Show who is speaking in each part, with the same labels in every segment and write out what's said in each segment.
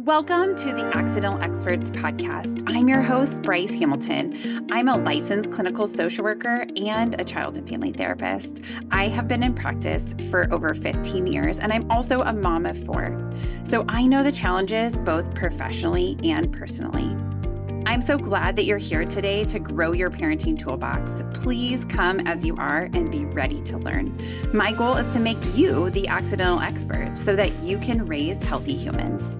Speaker 1: Welcome to the Accidental Experts podcast. I'm your host, Bryce Hamilton. I'm a licensed clinical social worker and a child and family therapist. I have been in practice for over 15 years, and I'm also a mom of 4. So I know the challenges both professionally and personally. I'm so glad that you're here today to grow your parenting toolbox. Please come as you are and be ready to learn. My goal is to make you the accidental expert so that you can raise healthy humans.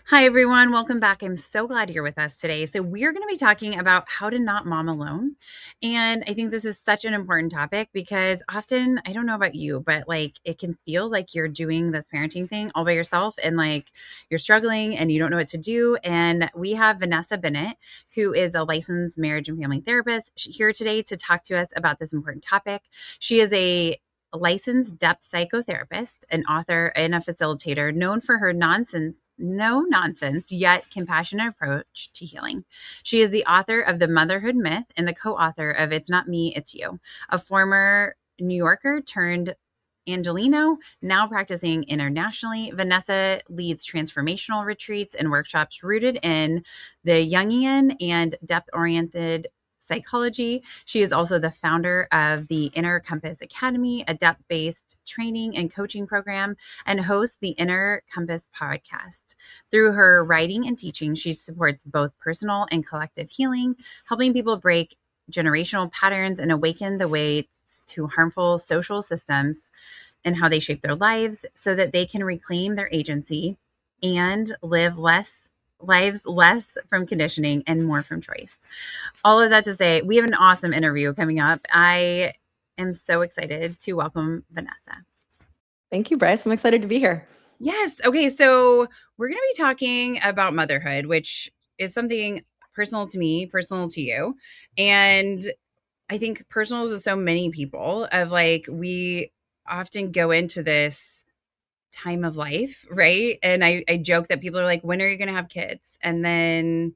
Speaker 1: Hi, everyone. Welcome back. I'm so glad you're with us today. So we're going to be talking about how to not mom alone. And I think this is such an important topic because often, I don't know about you, but it can feel like you're doing this parenting thing all by yourself and you're struggling and you don't know what to do. And we have Vanessa Bennett, who is a licensed marriage and family therapist, here today to talk to us about this important topic. She is a licensed depth psychotherapist, an author, and a facilitator known for her no nonsense, yet compassionate approach to healing. She is the author of The Motherhood Myth and the co-author of It's Not Me, It's You, a former New Yorker turned Angelino, now practicing internationally. Vanessa leads transformational retreats and workshops rooted in the Jungian and depth-oriented psychology. She is also the founder of the Inner Compass Academy, a depth-based training and coaching program, and hosts the Inner Compass podcast. Through her writing and teaching, she supports both personal and collective healing, helping people break generational patterns and awaken the way to harmful social systems and how they shape their lives so that they can reclaim their agency and live lives less from conditioning and more from choice. All of that to say, we have an awesome interview coming up. I am so excited to welcome Vanessa.
Speaker 2: Thank you, Bryce. I'm excited to be here.
Speaker 1: Yes. Okay. So we're going to be talking about motherhood, which is something personal to me, personal to you. And I think personal to so many people of we often go into this time of life, right? And I joke that people are like, when are you going to have kids? And then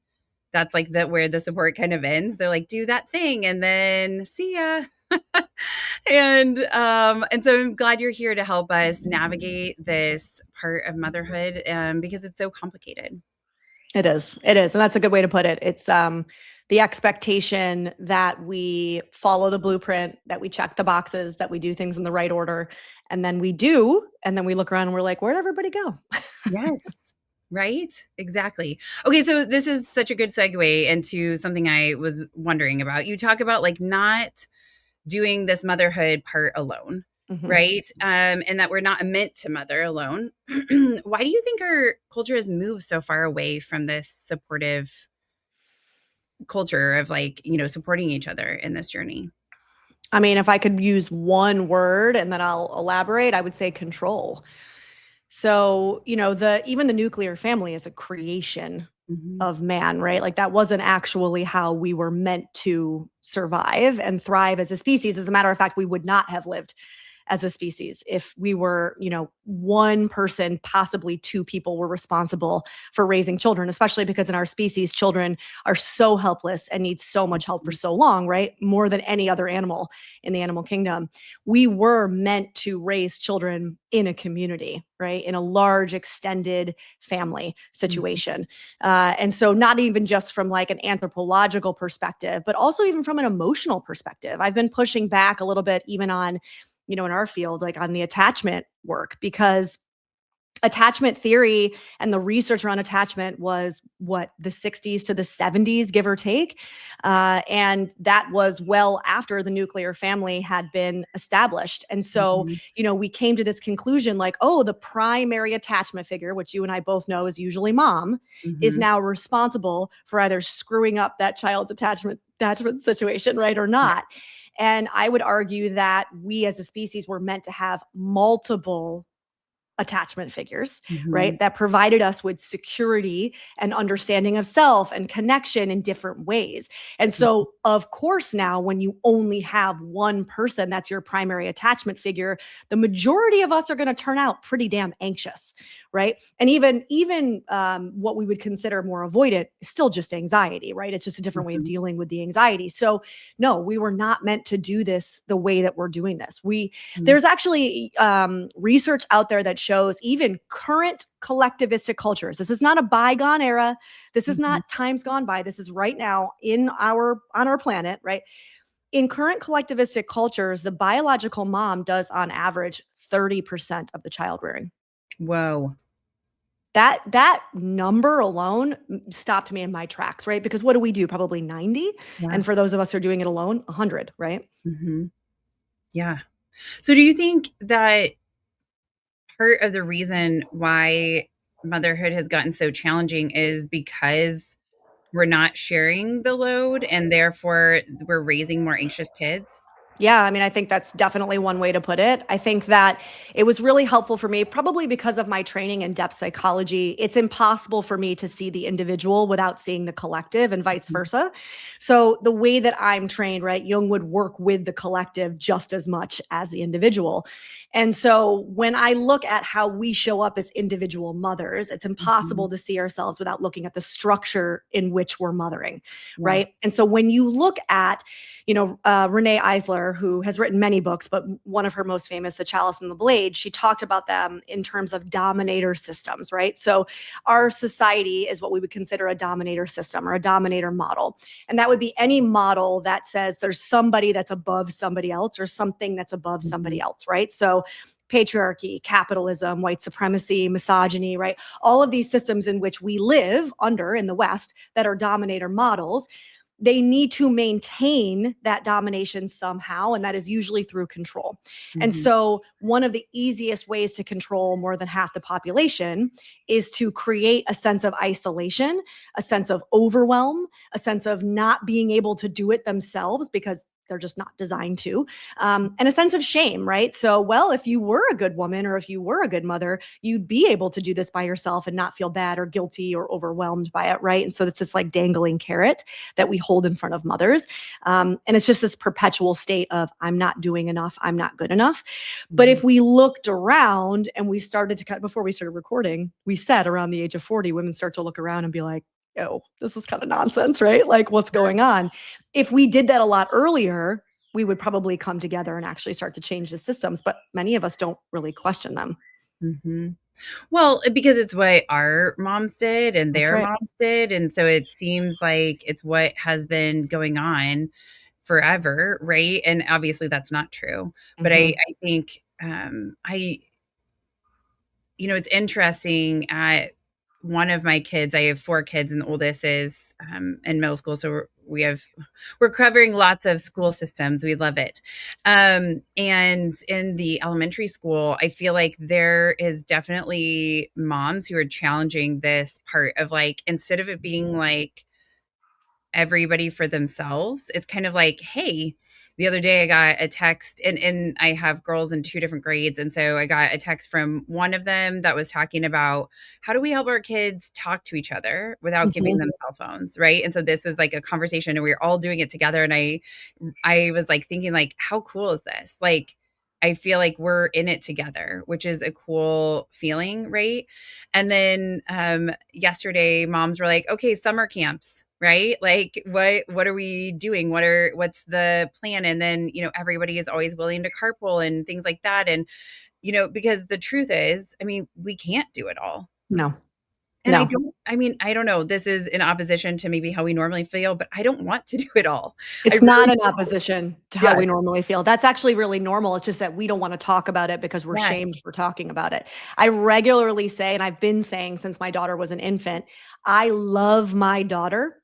Speaker 1: that's where the support kind of ends. They're like, do that thing and then see ya. And so I'm glad you're here to help us navigate this part of motherhood because it's so complicated.
Speaker 2: It is. And that's a good way to put it. It's the expectation that we follow the blueprint, that we check the boxes, that we do things in the right order. And then we do. And then we look around and we're like, where'd everybody go?
Speaker 1: Yes. Right? Exactly. Okay. So this is such a good segue into something I was wondering about. You talk about not doing this motherhood part alone, right? And that we're not meant to mother alone. Why do you think our culture has moved so far away from this supportive culture of supporting each other in this journey?
Speaker 2: I mean, if I could use one word and then I'll elaborate, I would say control. So, even the nuclear family is a creation of man, right? That wasn't actually how we were meant to survive and thrive as a species. As a matter of fact, we would not have lived as a species if we were, one person, possibly 2 people were responsible for raising children, especially because in our species, children are so helpless and need so much help for so long, right? More than any other animal in the animal kingdom. We were meant to raise children in a community, right? In a large extended family situation. And so not even just from an anthropological perspective, but also even from an emotional perspective. I've been pushing back a little bit even on in our field, on the attachment work, because attachment theory and the research around attachment was the 60s to the 70s, give or take. And that was well after the nuclear family had been established. And so, we came to this conclusion the primary attachment figure, which you and I both know is usually mom, is now responsible for either screwing up that child's attachment situation, right, or not. And I would argue that we as a species were meant to have multiple attachment figures, right? That provided us with security and understanding of self and connection in different ways. And so, of course, now when you only have one person that's your primary attachment figure, the majority of us are going to turn out pretty damn anxious, right? And even what we would consider more avoidant is still just anxiety, right? It's just a different way of dealing with the anxiety. So no, we were not meant to do this the way that we're doing this. There's actually research out there that shows even current collectivistic cultures. This is not a bygone era. This is not times gone by. This is right now on our planet, right? In current collectivistic cultures, the biological mom does on average 30% of the child rearing.
Speaker 1: Whoa.
Speaker 2: That number alone stopped me in my tracks, right? Because what do we do? Probably 90.
Speaker 1: Yeah.
Speaker 2: And for those of us who are doing it alone, 100, right?
Speaker 1: Yeah. So do you think that part of the reason why motherhood has gotten so challenging is because we're not sharing the load and therefore we're raising more anxious kids?
Speaker 2: Yeah, I mean, I think that's definitely one way to put it. I think that it was really helpful for me, probably because of my training in depth psychology. It's impossible for me to see the individual without seeing the collective and vice versa. So the way that I'm trained, right, Jung would work with the collective just as much as the individual. And so when I look at how we show up as individual mothers, it's impossible to see ourselves without looking at the structure in which we're mothering, right? And so when you look at, Renee Eisler, who has written many books, but one of her most famous, The Chalice and the Blade, she talked about them in terms of dominator systems, right? So our society is what we would consider a dominator system or a dominator model. And that would be any model that says there's somebody that's above somebody else or something that's above somebody else, right? So patriarchy, capitalism, white supremacy, misogyny, right? All of these systems in which we live under in the West that are dominator models, they need to maintain that domination somehow, and that is usually through control. And so one of the easiest ways to control more than half the population is to create a sense of isolation, a sense of overwhelm, a sense of not being able to do it themselves because they're just not designed to, and a sense of shame, right? So, well, if you were a good woman or if you were a good mother, you'd be able to do this by yourself and not feel bad or guilty or overwhelmed by it, right? And so it's this like dangling carrot that we hold in front of mothers. And it's just this perpetual state of, I'm not doing enough, I'm not good enough. But if we looked around and we started to before we started recording, we said around the age of 40, women start to look around and be like, oh, this is kind of nonsense, right? Like what's going on? If we did that a lot earlier, we would probably come together and actually start to change the systems, but many of us don't really question them.
Speaker 1: Well, because it's what our moms did and their moms did. And so it seems like it's what has been going on forever, right? And obviously that's not true. But I think it's interesting. At one of my kids, I have 4 kids, and the oldest is in middle school. So we're covering lots of school systems. We love it. And in the elementary school, I feel like there is definitely moms who are challenging this part of like, instead of it being like everybody for themselves, it's kind of like, hey, the other day I got a text and I have girls in 2 different grades. And so I got a text from one of them that was talking about how do we help our kids talk to each other without giving them cell phones. Right. And so this was like a conversation and we were all doing it together. And I was like thinking like, how cool is this? Like, I feel like we're in it together, which is a cool feeling. Right. And then yesterday moms were like, okay, summer camps. Right? Like what are we doing? What's the plan? And then, everybody is always willing to carpool and things like that. And, because the truth is, I mean, we can't do it all.
Speaker 2: No.
Speaker 1: And I don't know. This is in opposition to maybe how we normally feel, but I don't want to do it all.
Speaker 2: It's not in opposition to how we normally feel. That's actually really normal. It's just that we don't want to talk about it because we're shamed for talking about it. I regularly say, and I've been saying since my daughter was an infant, I love my daughter.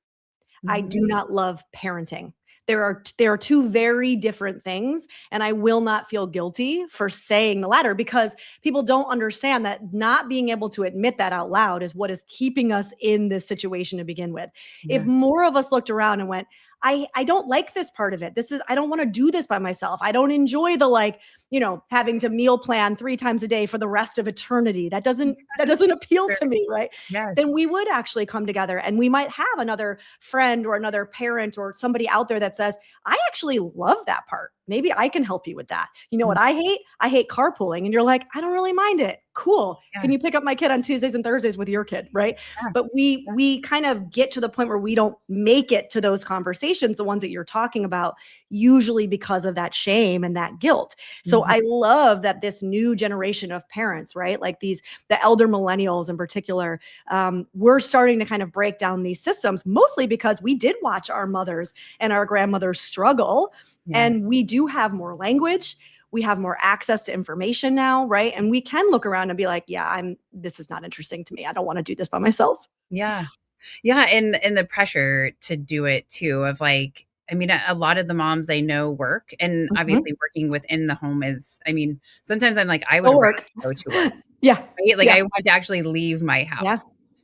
Speaker 2: I do not love parenting. There are 2 very different things, and I will not feel guilty for saying the latter because people don't understand that not being able to admit that out loud is what is keeping us in this situation to begin with. If more of us looked around and went, I don't like this part of it. I don't want to do this by myself. I don't enjoy the having to meal plan 3 times a day for the rest of eternity. That doesn't appeal to me, right? Then we would actually come together and we might have another friend or another parent or somebody out there that says, I actually love that part. Maybe I can help you with that. You know what I hate? I hate carpooling. And you're like, I don't really mind it. cool.
Speaker 1: Yeah.
Speaker 2: Can you pick up my kid on Tuesdays and Thursdays with your kid? Right.
Speaker 1: Yeah.
Speaker 2: But we kind of get to the point where we don't make it to those conversations, the ones that you're talking about, usually because of that shame and that guilt. So I love that this new generation of parents, right? Like the elder millennials in particular, we're starting to kind of break down these systems, mostly because we did watch our mothers and our grandmothers struggle.
Speaker 1: Yeah.
Speaker 2: And we do have more language. We have more access to information now, right? And we can look around and be like, yeah, this is not interesting to me. I don't want to do this by myself.
Speaker 1: Yeah. Yeah. And the pressure to do it too, of like, I mean, a lot of the moms I know work, and obviously working within the home is, I mean, sometimes I'm like, I would rather go to work.
Speaker 2: Yeah.
Speaker 1: Right? Like I want to actually leave my house.
Speaker 2: Yeah.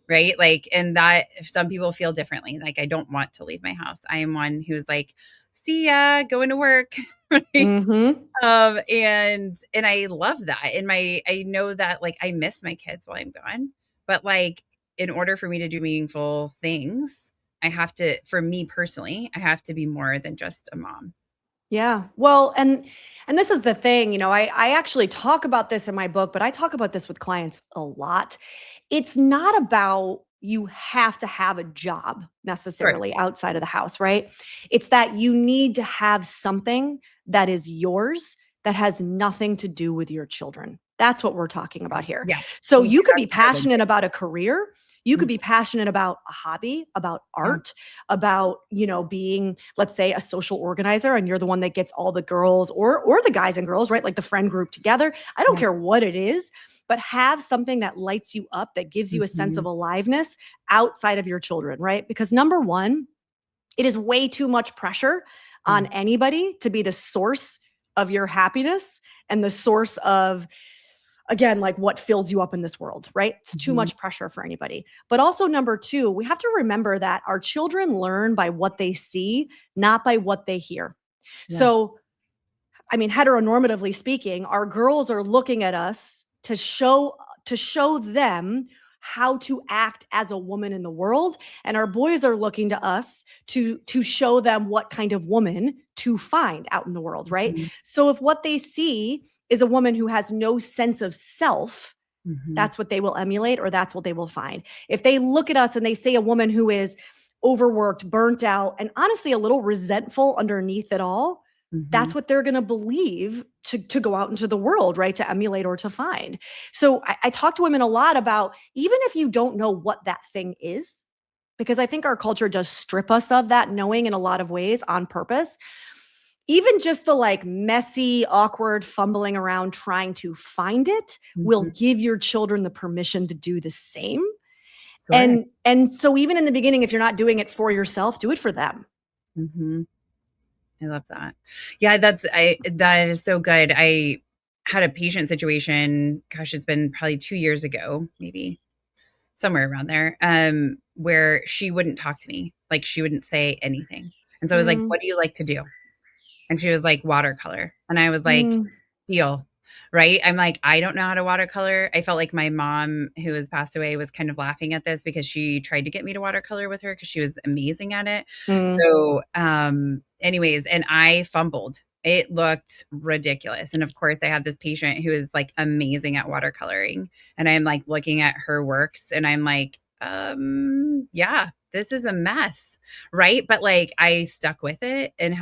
Speaker 1: Right. Like, and that some people feel differently. Like, I don't want to leave my house. I am one who's like, see ya, going to work. Right. And I love that. And I know that like I miss my kids while I'm gone, but like, in order for me to do meaningful things, I have to, for me personally, I have to be more than just a mom.
Speaker 2: Yeah. Well, and this is the thing, you know, I actually talk about this in my book, but I talk about this with clients a lot. It's not about you have to have a job necessarily outside of the house, right? It's that you need to have something that is yours that has nothing to do with your children. That's what we're talking about here.
Speaker 1: Yeah.
Speaker 2: So you could be passionate about a career. You could be passionate about a hobby, about art, about, you know, being, let's say, a social organizer, and you're the one that gets all the girls or the guys and girls, right? Like the friend group together. I don't care what it is, but have something that lights you up, that gives you a sense of aliveness outside of your children, right? Because number one, it is way too much pressure on anybody to be the source of your happiness and the source of, again, like what fills you up in this world, right? It's too much pressure for anybody. But also number two, we have to remember that our children learn by what they see, not by what they hear. Yeah. So, I mean, heteronormatively speaking, our girls are looking at us to show them how to act as a woman in the world. And our boys are looking to us to show them what kind of woman to find out in the world, right? So if what they see is a woman who has no sense of self, that's what they will emulate, or that's what they will find. If they look at us and they see a woman who is overworked, burnt out, and honestly a little resentful underneath it all, that's what they're going to believe to go out into the world, right? To emulate or to find. So I talk to women a lot about, even if you don't know what that thing is, because I think our culture does strip us of that knowing in a lot of ways on purpose. Even just the like messy, awkward fumbling around trying to find it will give your children the permission to do the same. And so even in the beginning, if you're not doing it for yourself, do it for them.
Speaker 1: I love that. Yeah, that is so good. I had a patient situation, gosh, it's been probably 2 years ago, maybe somewhere around there, where she wouldn't talk to me. Like she wouldn't say anything. And so I was like, what do you like to do? And she was like, watercolor. And I was like, deal. Right. I'm like, I don't know how to watercolor. I felt like my mom, who has passed away, was kind of laughing at this because she tried to get me to watercolor with her because she was amazing at it. So anyways, and I fumbled. It looked ridiculous. And of course, I had this patient who is like amazing at watercoloring. And I'm like looking at her works and I'm like, yeah, this is a mess. Right. But like I stuck with it and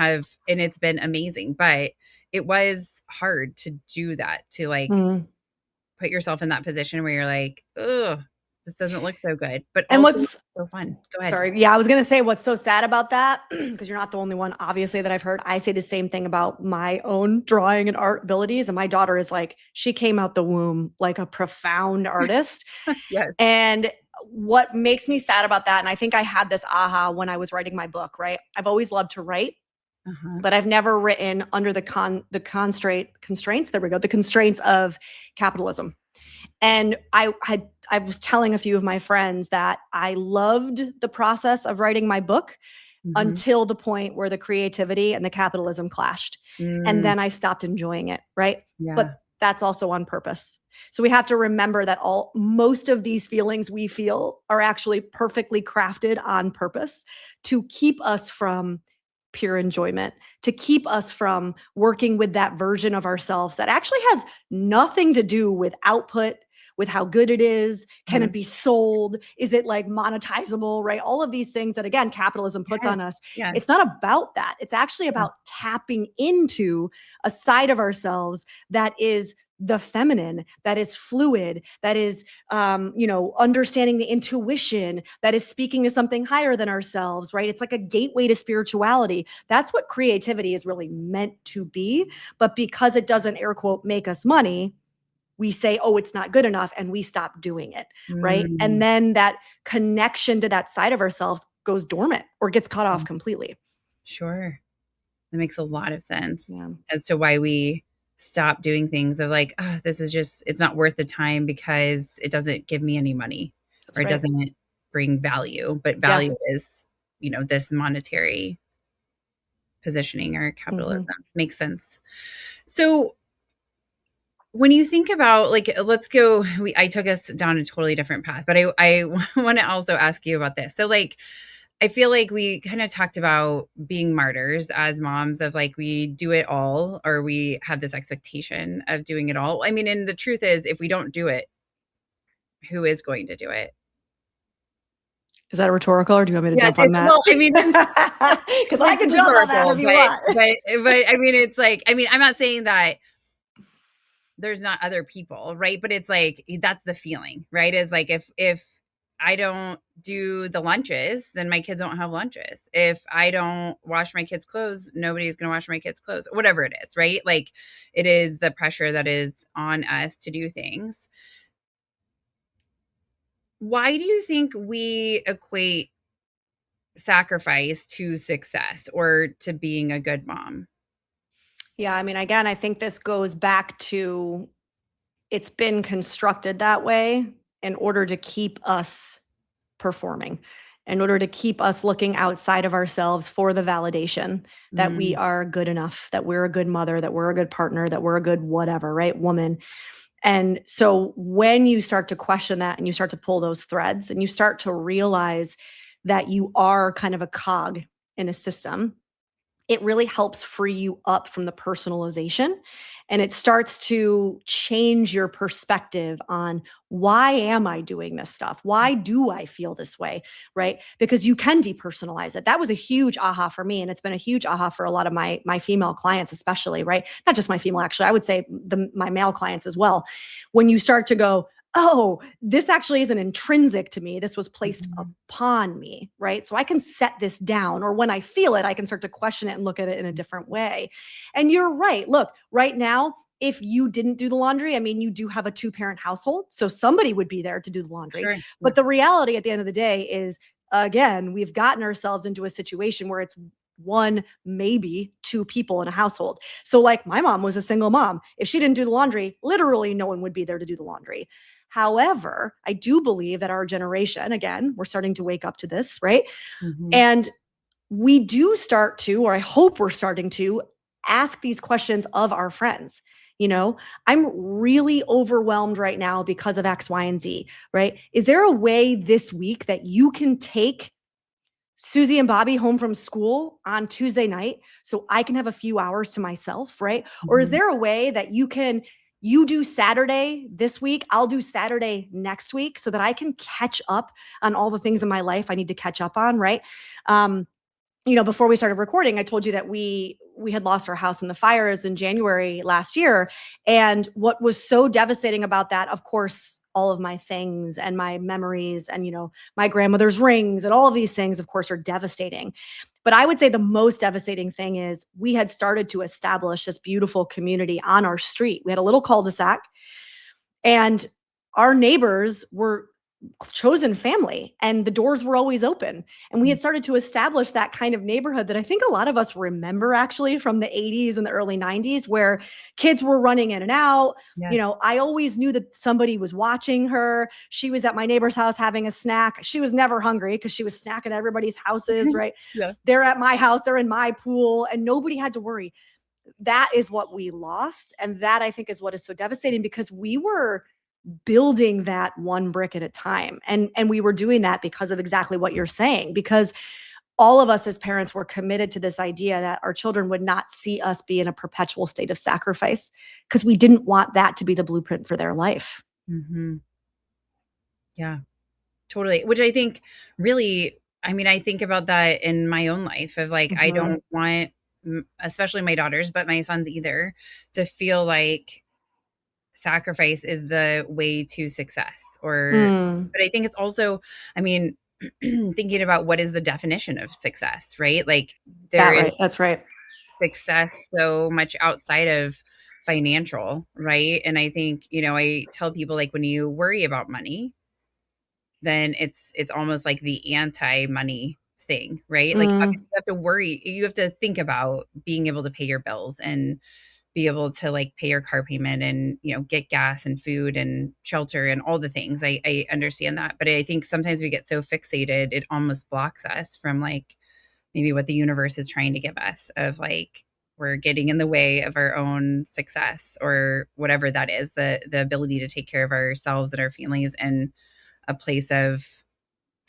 Speaker 1: it's been amazing. But it was hard to do that, to like put yourself in that position where you're like, oh, this doesn't look so good. But
Speaker 2: and
Speaker 1: also
Speaker 2: what's
Speaker 1: so fun. Go ahead.
Speaker 2: Sorry. Yeah, I was going to say what's so sad about that, because you're not the only one, obviously, that I've heard. I say the same thing about my own drawing and art abilities. And my daughter is like, she came out the womb like a profound artist.
Speaker 1: Yes.
Speaker 2: And what makes me sad about that, and I think I had this aha when I was writing my book, right? I've always loved to write. But I've never written under the constraints. There we go. The constraints of capitalism. And I was telling a few of my friends that I loved the process of writing my book until the point where the creativity and the capitalism clashed. And then I stopped enjoying it. Right. Yeah. But that's also on purpose. So we have to remember that most of these feelings we feel are actually perfectly crafted on purpose to keep us from pure enjoyment, to keep us from working with that version of ourselves that actually has nothing to do with output, with how good it is. Can it be sold? Is it like monetizable, right? All of these things that, again, capitalism puts on us.
Speaker 1: Yeah.
Speaker 2: It's not about that. It's actually about tapping into a side of ourselves that is the feminine, that is fluid, that is, understanding the intuition, that is speaking to something higher than ourselves, right? It's like a gateway to spirituality. That's what creativity is really meant to be. But because it doesn't, air quote, make us money, we say, oh, it's not good enough, and we stop doing it, right? And then that connection to that side of ourselves goes dormant or gets cut off completely.
Speaker 1: Sure. That makes a lot of sense as to why we stop doing things of like, this is just, it's not worth the time because it doesn't give me any money. That's or it doesn't bring value, but value is, this monetary positioning or capitalism. Makes sense. So when you think about, like, let's go, I took us down a totally different path, but I want to also ask you about this. So like, I feel like we kind of talked about being martyrs as moms of like, we do it all, or we have this expectation of doing it all. I mean, and the truth is, if we don't do it, who is going to do it?
Speaker 2: Is that rhetorical, or do you want me to jump on that? Well,
Speaker 1: I mean,
Speaker 2: because I can jump on that if you want.
Speaker 1: But I mean, it's like, I mean, I'm not saying that there's not other people, right? But it's like, that's the feeling, right? Is like, if I don't do the lunches, then my kids don't have lunches. If I don't wash my kids' clothes, nobody's going to wash my kids' clothes, whatever it is, right? Like, it is the pressure that is on us to do things. Why do you think we equate sacrifice to success or to being a good mom?
Speaker 2: Yeah, I mean, again, I think this goes back to, it's been constructed that way in order to keep us performing, in order to keep us looking outside of ourselves for the validation that we are good enough, that we're a good mother, that we're a good partner, that we're a good whatever, right? Woman. And so when you start to question that and you start to pull those threads and you start to realize that you are kind of a cog in a system, it really helps free you up from the personalization. And it starts to change your perspective on, why am I doing this stuff? Why do I feel this way? Right? Because you can depersonalize it. That was a huge aha for me. And it's been a huge aha for a lot of my female clients, especially, right? Not just my female, actually, I would say my male clients as well. When you start to go, oh, this actually isn't intrinsic to me. This was placed upon me, right? So I can set this down, or when I feel it, I can start to question it and look at it in a different way. And you're right. Look, right now, if you didn't do the laundry, I mean, you do have a 2-parent household, so somebody would be there to do the laundry. Sure. But the reality at the end of the day is, again, we've gotten ourselves into a situation where it's 1, maybe 2 people in a household. So like, my mom was a single mom. If she didn't do the laundry, literally no one would be there to do the laundry. However, I do believe that our generation, again, we're starting to wake up to this, right? And we do start to, or I hope we're starting to, ask these questions of our friends. I'm really overwhelmed right now because of X, Y, and Z, right? Is there a way this week that you can take Susie and Bobby home from school on Tuesday night so I can have a few hours to myself, right? Or is there a way that you do Saturday this week, I'll do Saturday next week, so that I can catch up on all the things in my life I need to catch up on, right? Before we started recording, I told you that we had lost our house in the fires in January last year. And what was so devastating about that, of course, all of my things and my memories and, my grandmother's rings and all of these things, of course, are devastating. But I would say the most devastating thing is we had started to establish this beautiful community on our street. We had a little cul-de-sac, and our neighbors were chosen family, and the doors were always open. And we had started to establish that kind of neighborhood that I think a lot of us remember, actually, from the 80s and the early 90s, where kids were running in and out. Yes. I always knew that somebody was watching her. She was at my neighbor's house having a snack. She was never hungry because she was snacking at everybody's houses, right? Yeah. They're at my house, they're in my pool, and nobody had to worry. That is what we lost. And that, I think, is what is so devastating, because we were building that one brick at a time. And we were doing that because of exactly what you're saying, because all of us as parents were committed to this idea that our children would not see us be in a perpetual state of sacrifice, because we didn't want that to be the blueprint for their life.
Speaker 3: Mm-hmm. Yeah, totally. Which I think really, I mean, I think about that in my own life of like, I
Speaker 2: Mm-hmm.
Speaker 3: don't want, especially my daughters, but my sons either, to feel like sacrifice is the way to success. Or,
Speaker 2: Mm.
Speaker 3: but I think it's also, I mean, thinking about what is the definition of success, right? Like there
Speaker 2: That right.
Speaker 3: is
Speaker 2: That's right.
Speaker 3: success so much outside of financial, right? And I think, I tell people like when you worry about money, then it's almost like the anti-money thing, right? Like
Speaker 2: Mm.
Speaker 3: obviously you have to worry, you have to think about being able to pay your bills and be able to like pay your car payment and get gas and food and shelter and all the things. I understand that, but I think sometimes we get so fixated it almost blocks us from like maybe what the universe is trying to give us of like we're getting in the way of our own success or whatever that is, the ability to take care of ourselves and our families and a place of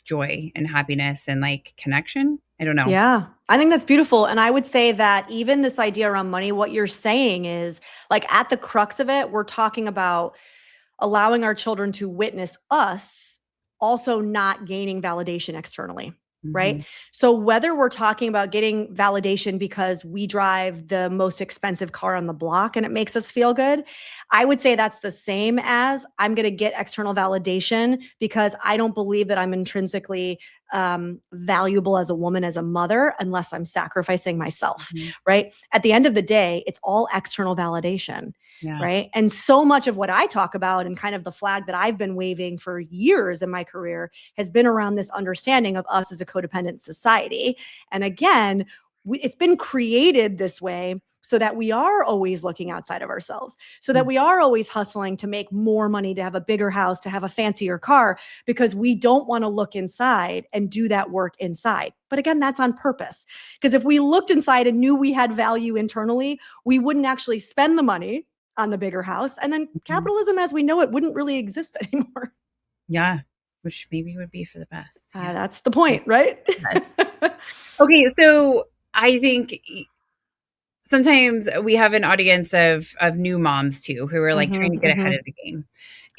Speaker 3: joy and happiness and like connection. I don't know.
Speaker 2: Yeah, I think that's beautiful. And I would say that even this idea around money, what you're saying is like at the crux of it, we're talking about allowing our children to witness us also not gaining validation externally. Right.
Speaker 3: Mm-hmm.
Speaker 2: So, whether we're talking about getting validation because we drive the most expensive car on the block and it makes us feel good, I would say that's the same as I'm going to get external validation because I don't believe that I'm intrinsically valuable as a woman, as a mother, unless I'm sacrificing myself.
Speaker 3: Mm-hmm.
Speaker 2: Right. At the end of the day, it's all external validation.
Speaker 3: Yeah.
Speaker 2: Right. And so much of what I talk about and kind of the flag that I've been waving for years in my career has been around this understanding of us as a codependent society. And again, it's been created this way so that we are always looking outside of ourselves, so that we are always hustling to make more money, to have a bigger house, to have a fancier car, because we don't want to look inside and do that work inside. But again, that's on purpose. Because if we looked inside and knew we had value internally, we wouldn't actually spend the money on the bigger house. And then
Speaker 3: Mm-hmm.
Speaker 2: capitalism as we know it wouldn't really exist anymore.
Speaker 3: Yeah. Which maybe would be for the best. Yeah.
Speaker 2: That's the point, right?
Speaker 3: Okay. So I think sometimes we have an audience of new moms too who are like trying to get ahead of the game.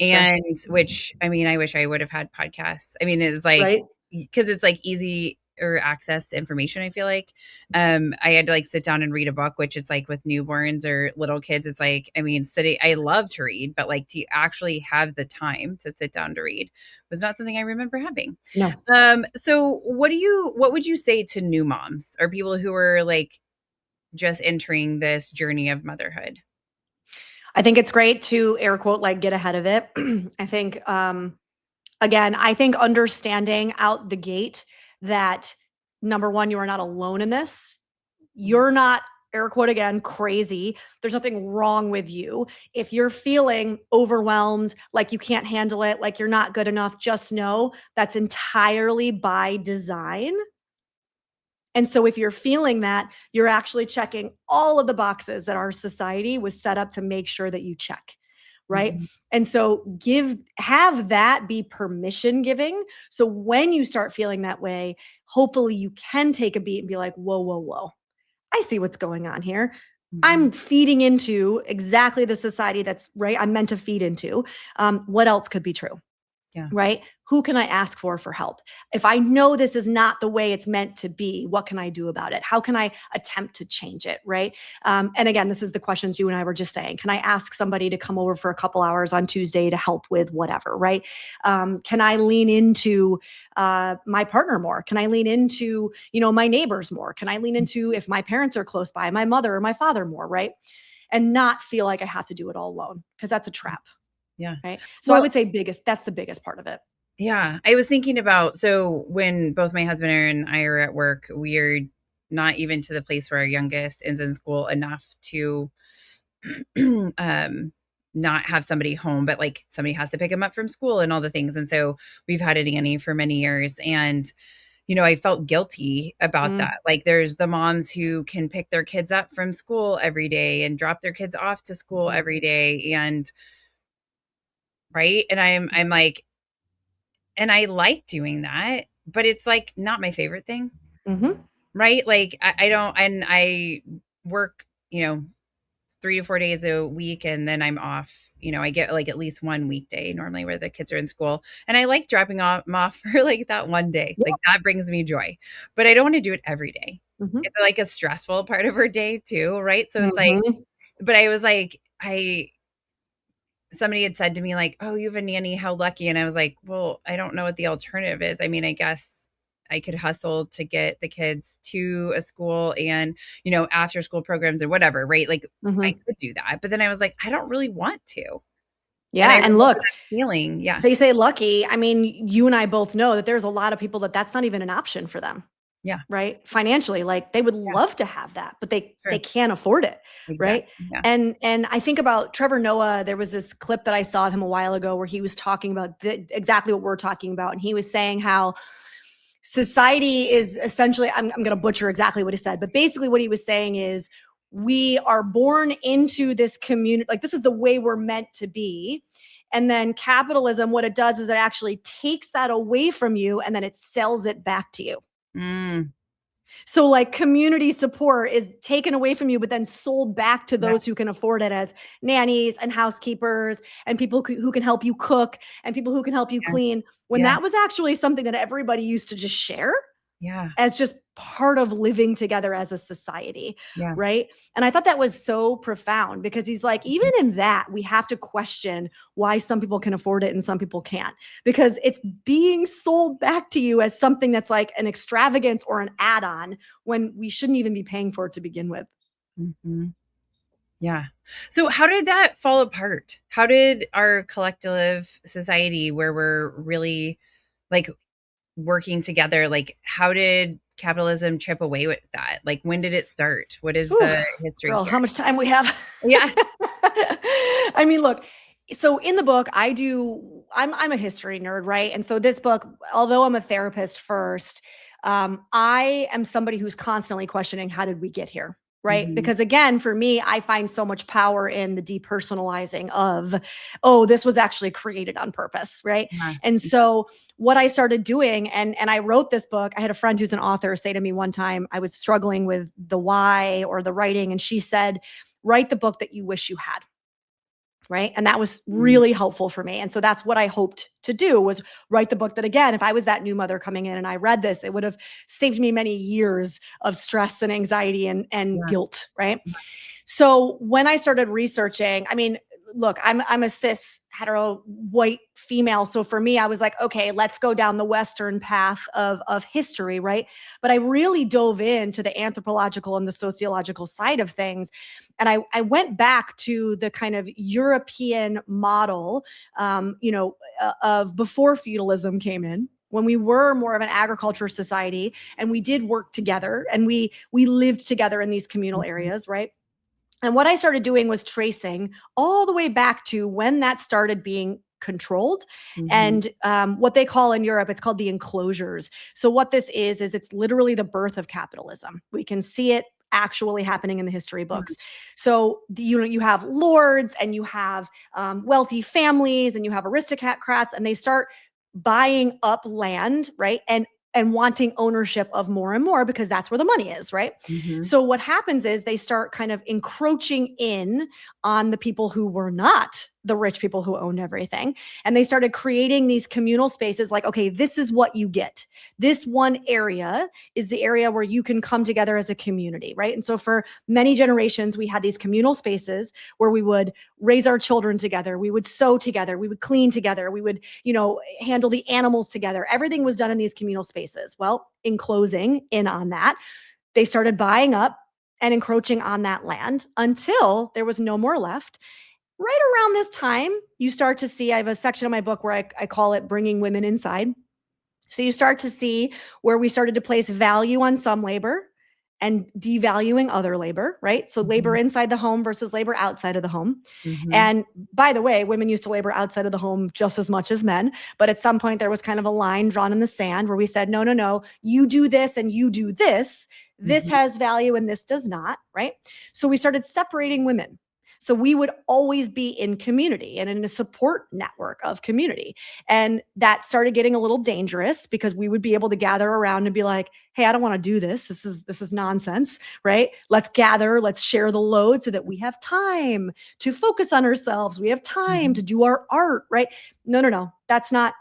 Speaker 2: Sure.
Speaker 3: And which I mean, I wish I would have had podcasts. I mean, it was like
Speaker 2: Right.
Speaker 3: because it's like easy or access to information, I feel like. I had to like sit down and read a book, which it's like with newborns or little kids, it's like, I mean, sitting, I love to read, but like to actually have the time to sit down to read was not something I remember having.
Speaker 2: No.
Speaker 3: So what would you say to new moms or people who are like just entering this journey of motherhood?
Speaker 2: I think it's great to air quote like get ahead of it. I think again, I think understanding out the gate that number one, you are not alone in this. You're not, air quote again, crazy. There's nothing wrong with you. If you're feeling overwhelmed, like you can't handle it, like you're not good enough, just know that's entirely by design. And so if you're feeling that, you're actually checking all of the boxes that our society was set up to make sure that you check. Right.
Speaker 3: Mhm.
Speaker 2: And so have that be permission giving. So when you start feeling that way, hopefully you can take a beat and be like, whoa, whoa, whoa. I see what's going on here.
Speaker 3: Mhm.
Speaker 2: I'm feeding into exactly the society that's right. I'm meant to feed into. What else could be true?
Speaker 3: Yeah.
Speaker 2: Right? Who can I ask for help? If I know this is not the way it's meant to be, what can I do about it? How can I attempt to change it? Right? And again, this is the questions you and I were just saying. Can I ask somebody to come over for a couple hours on Tuesday to help with whatever? Right? Can I lean into my partner more? Can I lean into my neighbors more? Can I lean into if my parents are close by, my mother or my father more? Right? And not feel like I have to do it all alone because that's a trap.
Speaker 3: Yeah.
Speaker 2: Right. So I
Speaker 3: Well,
Speaker 2: would say that's the biggest part of it.
Speaker 3: yeah, I was thinking about so when both my husband and I are at work, we're not even to the place where our youngest is in school enough to um not have somebody home, but like somebody has to pick him up from school and all the things. And so we've had a nanny for many years. And, I felt guilty about
Speaker 2: Mm,
Speaker 3: that. Like there's the moms who can pick their kids up from school every day and drop their kids off to school
Speaker 2: mhm,
Speaker 3: every day. And right. And I'm like, and I like doing that, but it's like not my favorite thing,
Speaker 2: mhm,
Speaker 3: right? Like I don't, and I work, 3 to 4 days a week and then I'm off, I get like at least one weekday normally where the kids are in school, and I like dropping them off for like that one day.
Speaker 2: Yeah.
Speaker 3: Like that brings me joy, but I don't want to do it every day.
Speaker 2: Mhm.
Speaker 3: It's like a stressful part of her day too, right? So it's like,
Speaker 2: Mhm.
Speaker 3: but I was like, somebody had said to me like, "Oh, you have a nanny, how lucky." And I was like, "Well, I don't know what the alternative is. I mean, I guess I could hustle to get the kids to a school and, after school programs or whatever, right? Like I
Speaker 2: Mhm.
Speaker 3: could do that." But then I was like, I don't really want to. And I
Speaker 2: Yeah, and
Speaker 3: remember
Speaker 2: look,
Speaker 3: that feeling. Yeah.
Speaker 2: they say lucky. I mean, you and I both know that there's a lot of people that that's not even an option for them,
Speaker 3: Yeah.
Speaker 2: right? Financially, like they would
Speaker 3: Yeah.
Speaker 2: love to have that, but they
Speaker 3: Sure.
Speaker 2: can't afford it, right?
Speaker 3: Exactly. Yeah.
Speaker 2: And I think about Trevor Noah. There was this clip that I saw of him a while ago where he was talking about exactly what we're talking about, and he was saying how society is essentially, I'm going to butcher exactly what he said, but basically what he was saying is we are born into this community, like this is the way we're meant to be. And then capitalism, what it does is it actually takes that away from you and then it sells it back to you.
Speaker 3: Mm,
Speaker 2: So like community support is taken away from you, but then sold back to
Speaker 3: yeah.
Speaker 2: those who can afford it as nannies and housekeepers and people who can help you cook and people who can help you
Speaker 3: Yeah.
Speaker 2: clean. When
Speaker 3: Yeah.
Speaker 2: that was actually something that everybody used to just share
Speaker 3: Yeah.
Speaker 2: as just part of living together as a society,
Speaker 3: Yeah.
Speaker 2: right? And I thought that was so profound because he's like, even in that, we have to question why some people can afford it and some people can't, because it's being sold back to you as something that's like an extravagance or an add-on when we shouldn't even be paying for it to begin with.
Speaker 3: Mm-hmm. Yeah. So how did that fall apart? How did our collective society where we're really like working together, like how did capitalism chip away with that? Like when did it start? What is
Speaker 2: Whew,
Speaker 3: the history
Speaker 2: girl,
Speaker 3: here?
Speaker 2: how much time we have?
Speaker 3: Yeah.
Speaker 2: I mean, look, so in the book, I'm a history nerd, right? And so this book, although I'm a therapist first, I am somebody who's constantly questioning how did we get here? Right.
Speaker 3: Mhm.
Speaker 2: Because again, for me, I find so much power in the depersonalizing of, oh, this was actually created on purpose. Right.
Speaker 3: Yeah.
Speaker 2: And so what I started doing, and I wrote this book. I had a friend who's an author say to me one time, I was struggling with the why or the writing. And she said, write the book that you wish you had. Right. And that was
Speaker 3: Mm,
Speaker 2: really helpful for me. And so that's what I hoped to do was write the book that, again, if I was that new mother coming in and I read this, it would have saved me many years of stress and anxiety and
Speaker 3: yeah.
Speaker 2: guilt. Right. So when I started researching, I mean, look, I'm a cis hetero white female. So for me, I was like, okay, let's go down the Western path of history, right? But I really dove into the anthropological and the sociological side of things. And I went back to the kind of European model, of before feudalism came in, when we were more of an agriculture society and we did work together and we lived together in these communal
Speaker 3: Mhm.
Speaker 2: areas, right? And what I started doing was tracing all the way back to when that started being controlled
Speaker 3: Mhm.
Speaker 2: and what they call in Europe, it's called the enclosures. So what this is it's literally the birth of capitalism. We can see it actually happening in the history books. So you have lords and you have wealthy families and you have aristocrats and they start buying up land, right? And wanting ownership of more and more because that's where the money is, right?
Speaker 3: Mhm.
Speaker 2: So what happens is they start kind of encroaching in on the people who were not the rich people who owned everything. And they started creating these communal spaces like, okay, this is what you get. This one area is the area where you can come together as a community, right? And so for many generations, we had these communal spaces where we would raise our children together. We would sew together. We would clean together. We would, handle the animals together. Everything was done in these communal spaces. Well, in closing in on that, they started buying up and encroaching on that land until there was no more left. Right around this time, you start to see, I have a section of my book where I call it bringing women inside. So you start to see where we started to place value on some labor and devaluing other labor, right? So labor
Speaker 3: Mhm.
Speaker 2: inside the home versus labor outside of the home.
Speaker 3: Mhm.
Speaker 2: And by the way, women used to labor outside of the home just as much as men. But at some point, there was kind of a line drawn in the sand where we said, no, no, no, you do this and you do this. This
Speaker 3: Mhm.
Speaker 2: has value and this does not, right? So we started separating women. So we would always be in community and in a support network of community. And that started getting a little dangerous because we would be able to gather around and be like, hey, I don't want to do this. This is nonsense, right? Let's gather, let's share the load so that we have time to focus on ourselves. We have time to do our art, right? No. That's not,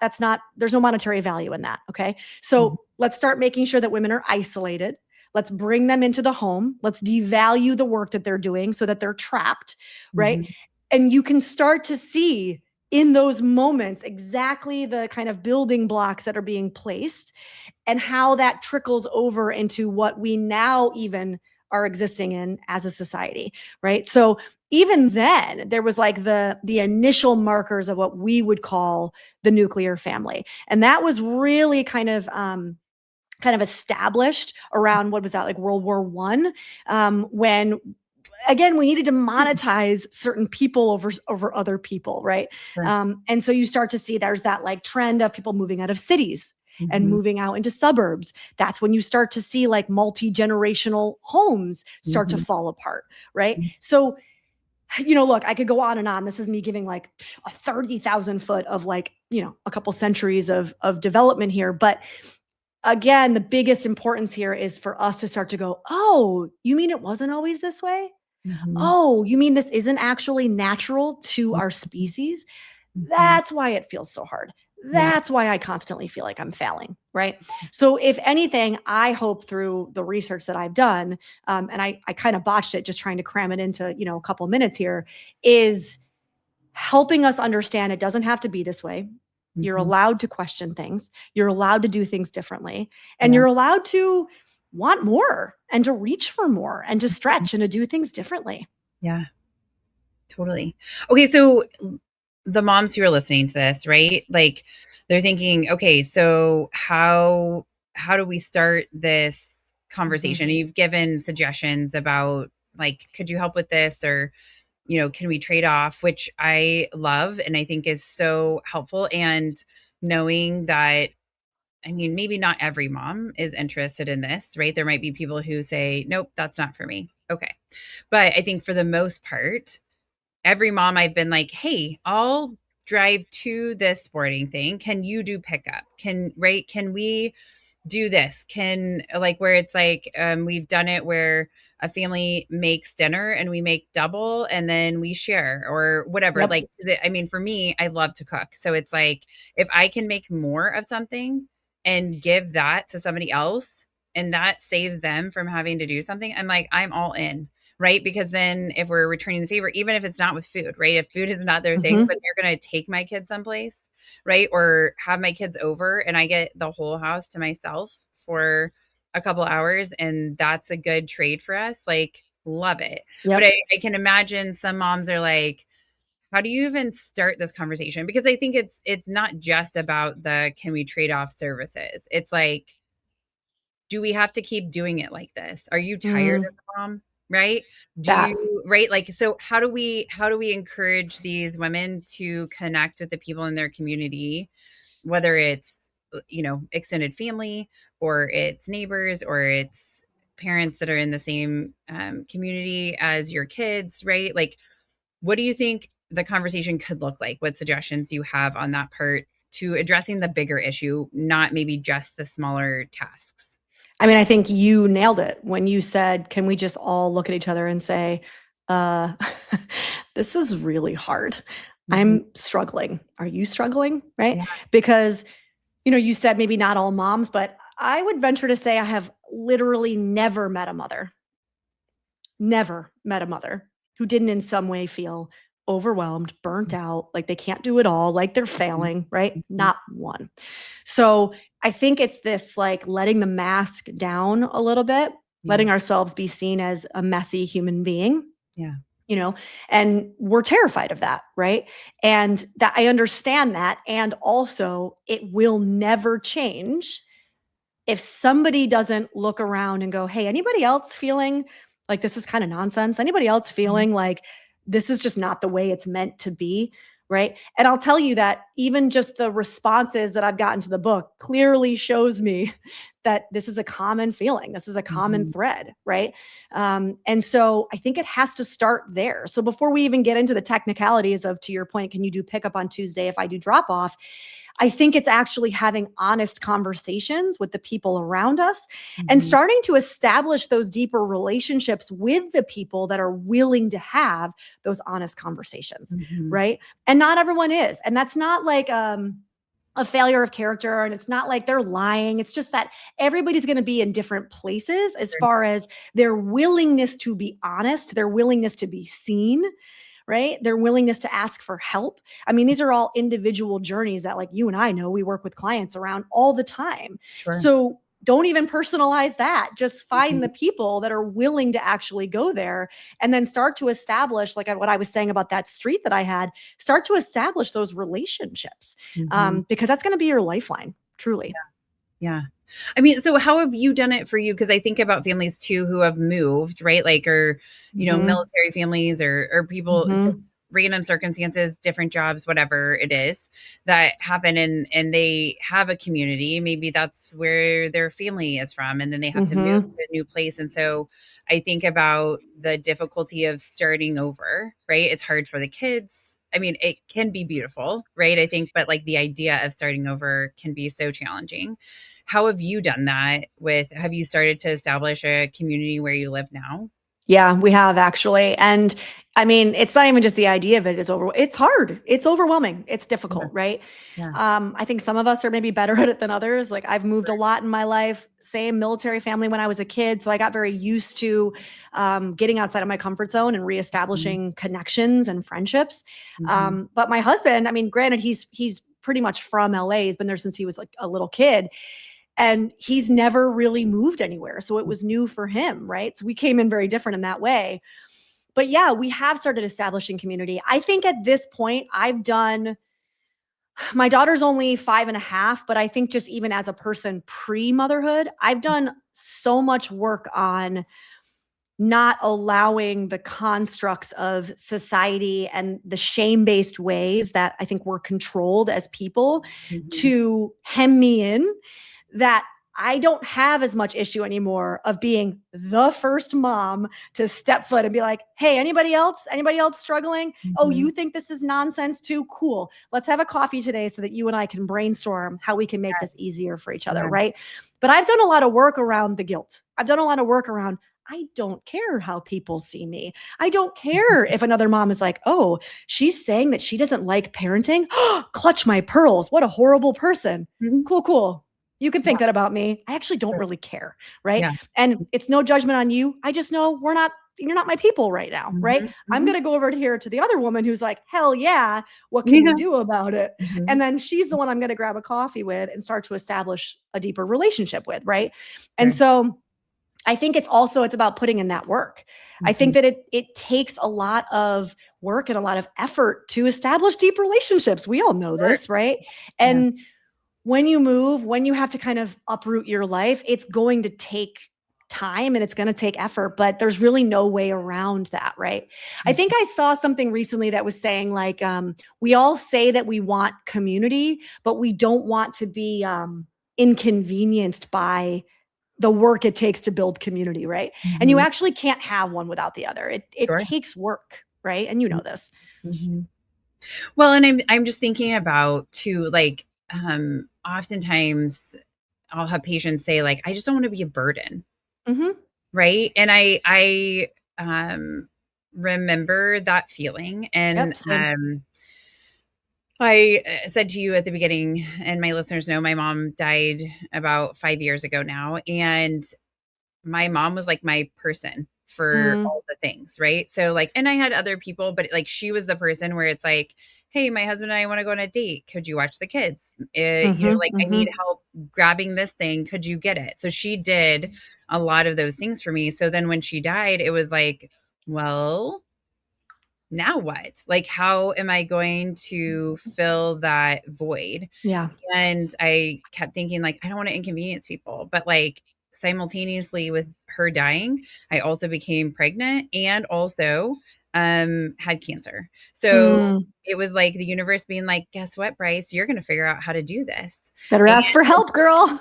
Speaker 2: there's no monetary value in that. Okay. So let's start making sure that women are isolated. Let's bring them into the home. Let's devalue the work that they're doing so that they're trapped, right? And you can start to see in those moments exactly the kind of building blocks that are being placed and how that trickles over into what we now even are existing in as a society, right? So even then, there was like the initial markers of what we would call the nuclear family. And that was really kind of established around, what was that, like World War I, when again, we needed to monetize certain people over other people, right?
Speaker 3: Sure.
Speaker 2: And so you start to see there's that like trend of people moving out of cities and moving out into suburbs. That's when you start to see like multi-generational homes start to fall apart, right? So, look, I could go on and on. This is me giving like a 30,000 foot of like, a couple centuries of development here. But again, the biggest importance here is for us to start to go, oh, you mean it wasn't always this way? Oh, you mean this isn't actually natural to our species? That's why it feels so hard. That's why I constantly feel like I'm failing, right? So if anything, I hope through the research that I've done, and I kind of botched it just trying to cram it into, a couple minutes here, is helping us understand it doesn't have to be this way. You're allowed to question things. You're allowed to do things differently. And you're allowed to want more and to reach for more and to stretch and to do things differently.
Speaker 3: Yeah, totally. Okay. So the moms who are listening to this, right? Like they're thinking, okay, so how do we start this conversation? You've given suggestions about like, could you help with this? Or, can we trade off, which I love and I think is so helpful. And knowing that, I mean, maybe not every mom is interested in this, right? There might be people who say, nope, that's not for me. Okay. But I think for the most part, every mom I've been like, hey, I'll drive to this sporting thing. Can you do pickup? Can we do this? Can like where it's like, we've done it where a family makes dinner and we make double and then we share or whatever. Like, I mean, for me, I love to cook. So it's like, if I can make more of something and give that to somebody else and that saves them from having to do something, I'm like, I'm all in. Right. Because then if we're returning the favor, even if it's not with food, right? If food is not their thing, but they're going to take my kids someplace, right? Or have my kids over and I get the whole house to myself for a couple hours. And that's a good trade for us. Like, love it. But I can imagine some moms are like, how do you even start this conversation? Because I think it's not just about the, can we trade off services? It's like, do we have to keep doing it like this? Are you tired as a mom? Right? Right? Like, so how do we encourage these women to connect with the people in their community, whether it's, extended family or it's neighbors or it's parents that are in the same community as your kids, right? Like, what do you think the conversation could look like? What suggestions you have on that part to addressing the bigger issue, not maybe just the smaller tasks?
Speaker 2: I mean, I think you nailed it when you said, can we just all look at each other and say, this is really hard. I'm struggling. Are you struggling? Right?
Speaker 3: Yeah.
Speaker 2: Because, you said maybe not all moms, but I would venture to say I have literally never met a mother who didn't in some way feel overwhelmed, burnt out, like they can't do it all, like they're failing, right? Not one. So I think it's this like letting the mask down a little bit, letting ourselves be seen as a messy human being.
Speaker 3: Yeah.
Speaker 2: And we're terrified of that, right? And that I understand that. And also it will never change if somebody doesn't look around and go, hey, anybody else feeling like this is kind of nonsense? Anybody else feeling like this is just not the way it's meant to be, right? And I'll tell you that even just the responses that I've gotten to the book clearly shows me that this is a common feeling. This is a common thread, right? And so I think it has to start there. So before we even get into the technicalities of, to your point, can you do pickup on Tuesday if I do drop off? I think it's actually having honest conversations with the people around us and starting to establish those deeper relationships with the people that are willing to have those honest conversations, right? And not everyone is. And that's not like a failure of character, and it's not like they're lying. It's just that everybody's going to be in different places as far as their willingness to be honest, their willingness to be seen, right? Their willingness to ask for help. I mean, these are all individual journeys that, like you and I know, we work with clients around all the time.
Speaker 3: Sure.
Speaker 2: So don't even personalize that. Just find the people that are willing to actually go there, and then start to establish, like what I was saying about that street that I had, start to establish those relationships, because that's going to be your lifeline, truly.
Speaker 3: Yeah. I mean, so how have you done it for you? Because I think about families too who have moved, right? Like, or, you know, military families or people, just random circumstances, different jobs, whatever it is that happen, and they have a community. Maybe that's where their family is from, and then they have to move to a new place. And so I think about the difficulty of starting over, right? It's hard for the kids. I mean, it can be beautiful, right? I think, but like the idea of starting over can be so challenging. How have you done that have you started to establish a community where you live now?
Speaker 2: Yeah, we have actually. And I mean, it's not even just the idea of it is it's hard. It's overwhelming. It's difficult, right?
Speaker 3: Yeah.
Speaker 2: I think some of us are maybe better at it than others. Like, I've moved a lot in my life, same military family when I was a kid. So I got very used to getting outside of my comfort zone and reestablishing connections and friendships. But my husband, I mean, granted, he's pretty much from LA. He's been there since he was like a little kid. And he's never really moved anywhere. So it was new for him, right? So we came in very different in that way. But yeah, we have started establishing community. I think at this point, my daughter's only 5.5, but I think just even as a person pre-motherhood, I've done so much work on not allowing the constructs of society and the shame-based ways that I think we're controlled as people to hem me in, that I don't have as much issue anymore of being the first mom to step foot and be like, hey, anybody else struggling? Oh, you think this is nonsense too? Cool. Let's have a coffee today so that you and I can brainstorm how we can make this easier for each other, right? But I've done a lot of work around the guilt. I've done a lot of work around, I don't care how people see me. I don't care if another mom is like, oh, she's saying that she doesn't like parenting. Clutch my pearls. What a horrible person. Cool. You can think that about me. I actually don't really care, right?
Speaker 3: Yeah.
Speaker 2: And it's no judgment on you. I just know you're not my people right now, right? I'm going to go over here to the other woman who's like, hell yeah, what can you do about it? And then she's the one I'm going to grab a coffee with and start to establish a deeper relationship with, right? And so I think it's about putting in that work. I think that it takes a lot of work and a lot of effort to establish deep relationships. We all know this, right? And when you move, when you have to kind of uproot your life, it's going to take time and it's going to take effort, but there's really no way around that, right? I think I saw something recently that was saying like, we all say that we want community, but we don't want to be inconvenienced by the work it takes to build community, right? And you actually can't have one without the other. It takes work, right? And you know this.
Speaker 3: Well, and I'm just thinking about too, like, oftentimes I'll have patients say like, I just don't want to be a burden. Right. And I remember that feeling. And, I said to you at the beginning, and my listeners know, my mom died about 5 years ago now. And my mom was like my person for all the things. Right. So like, and I had other people, but like, she was the person where it's like, hey, my husband and I want to go on a date. Could you watch the kids? You know, like I need help grabbing this thing. Could you get it? So she did a lot of those things for me. So then when she died, it was like, well, now what? Like, how am I going to fill that void?
Speaker 2: Yeah.
Speaker 3: And I kept thinking like, I don't want to inconvenience people, but like simultaneously with her dying, I also became pregnant and also had cancer. So it was like the universe being like, guess what, Bryce, you're going to figure out how to do this.
Speaker 2: Better ask for help, girl.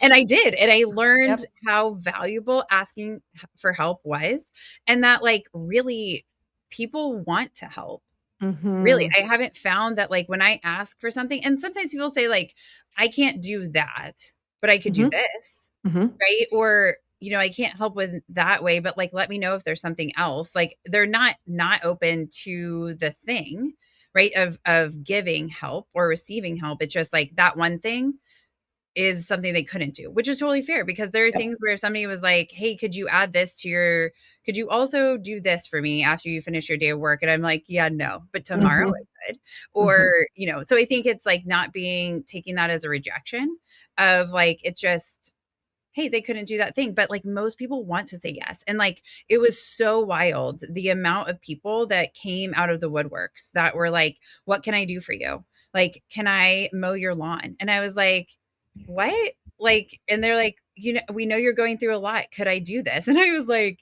Speaker 3: And I did. And I learned
Speaker 2: Yep.
Speaker 3: how valuable asking for help was. And that like really people want to help. Really,
Speaker 2: Mhm.
Speaker 3: I haven't found that like when I ask for something, and sometimes people say like, I can't do that, but I could do
Speaker 2: Mhm.
Speaker 3: this,
Speaker 2: Mhm.
Speaker 3: right? Or, I can't help with that way, but like let me know if there's something else. Like they're not open to the thing, right? Of giving help or receiving help. It's just like that one thing is something they couldn't do, which is totally fair because there are
Speaker 2: Yep.
Speaker 3: things where if somebody was like, "Hey, could you add this to your could you also do this for me after you finish your day of work?" And I'm like, "Yeah, no, but tomorrow
Speaker 2: Mhm.
Speaker 3: I could."
Speaker 2: Mhm.
Speaker 3: Or, so I think it's like not taking that as a rejection of like it's just, hey, they couldn't do that thing, but like most people want to say yes. And like it was so wild the amount of people that came out of the woodworks that were like, "What can I do for you? Like, can I mow your lawn?" And I was like, what? Like, and they're like, we know you're going through a lot. Could I do this? And I was like,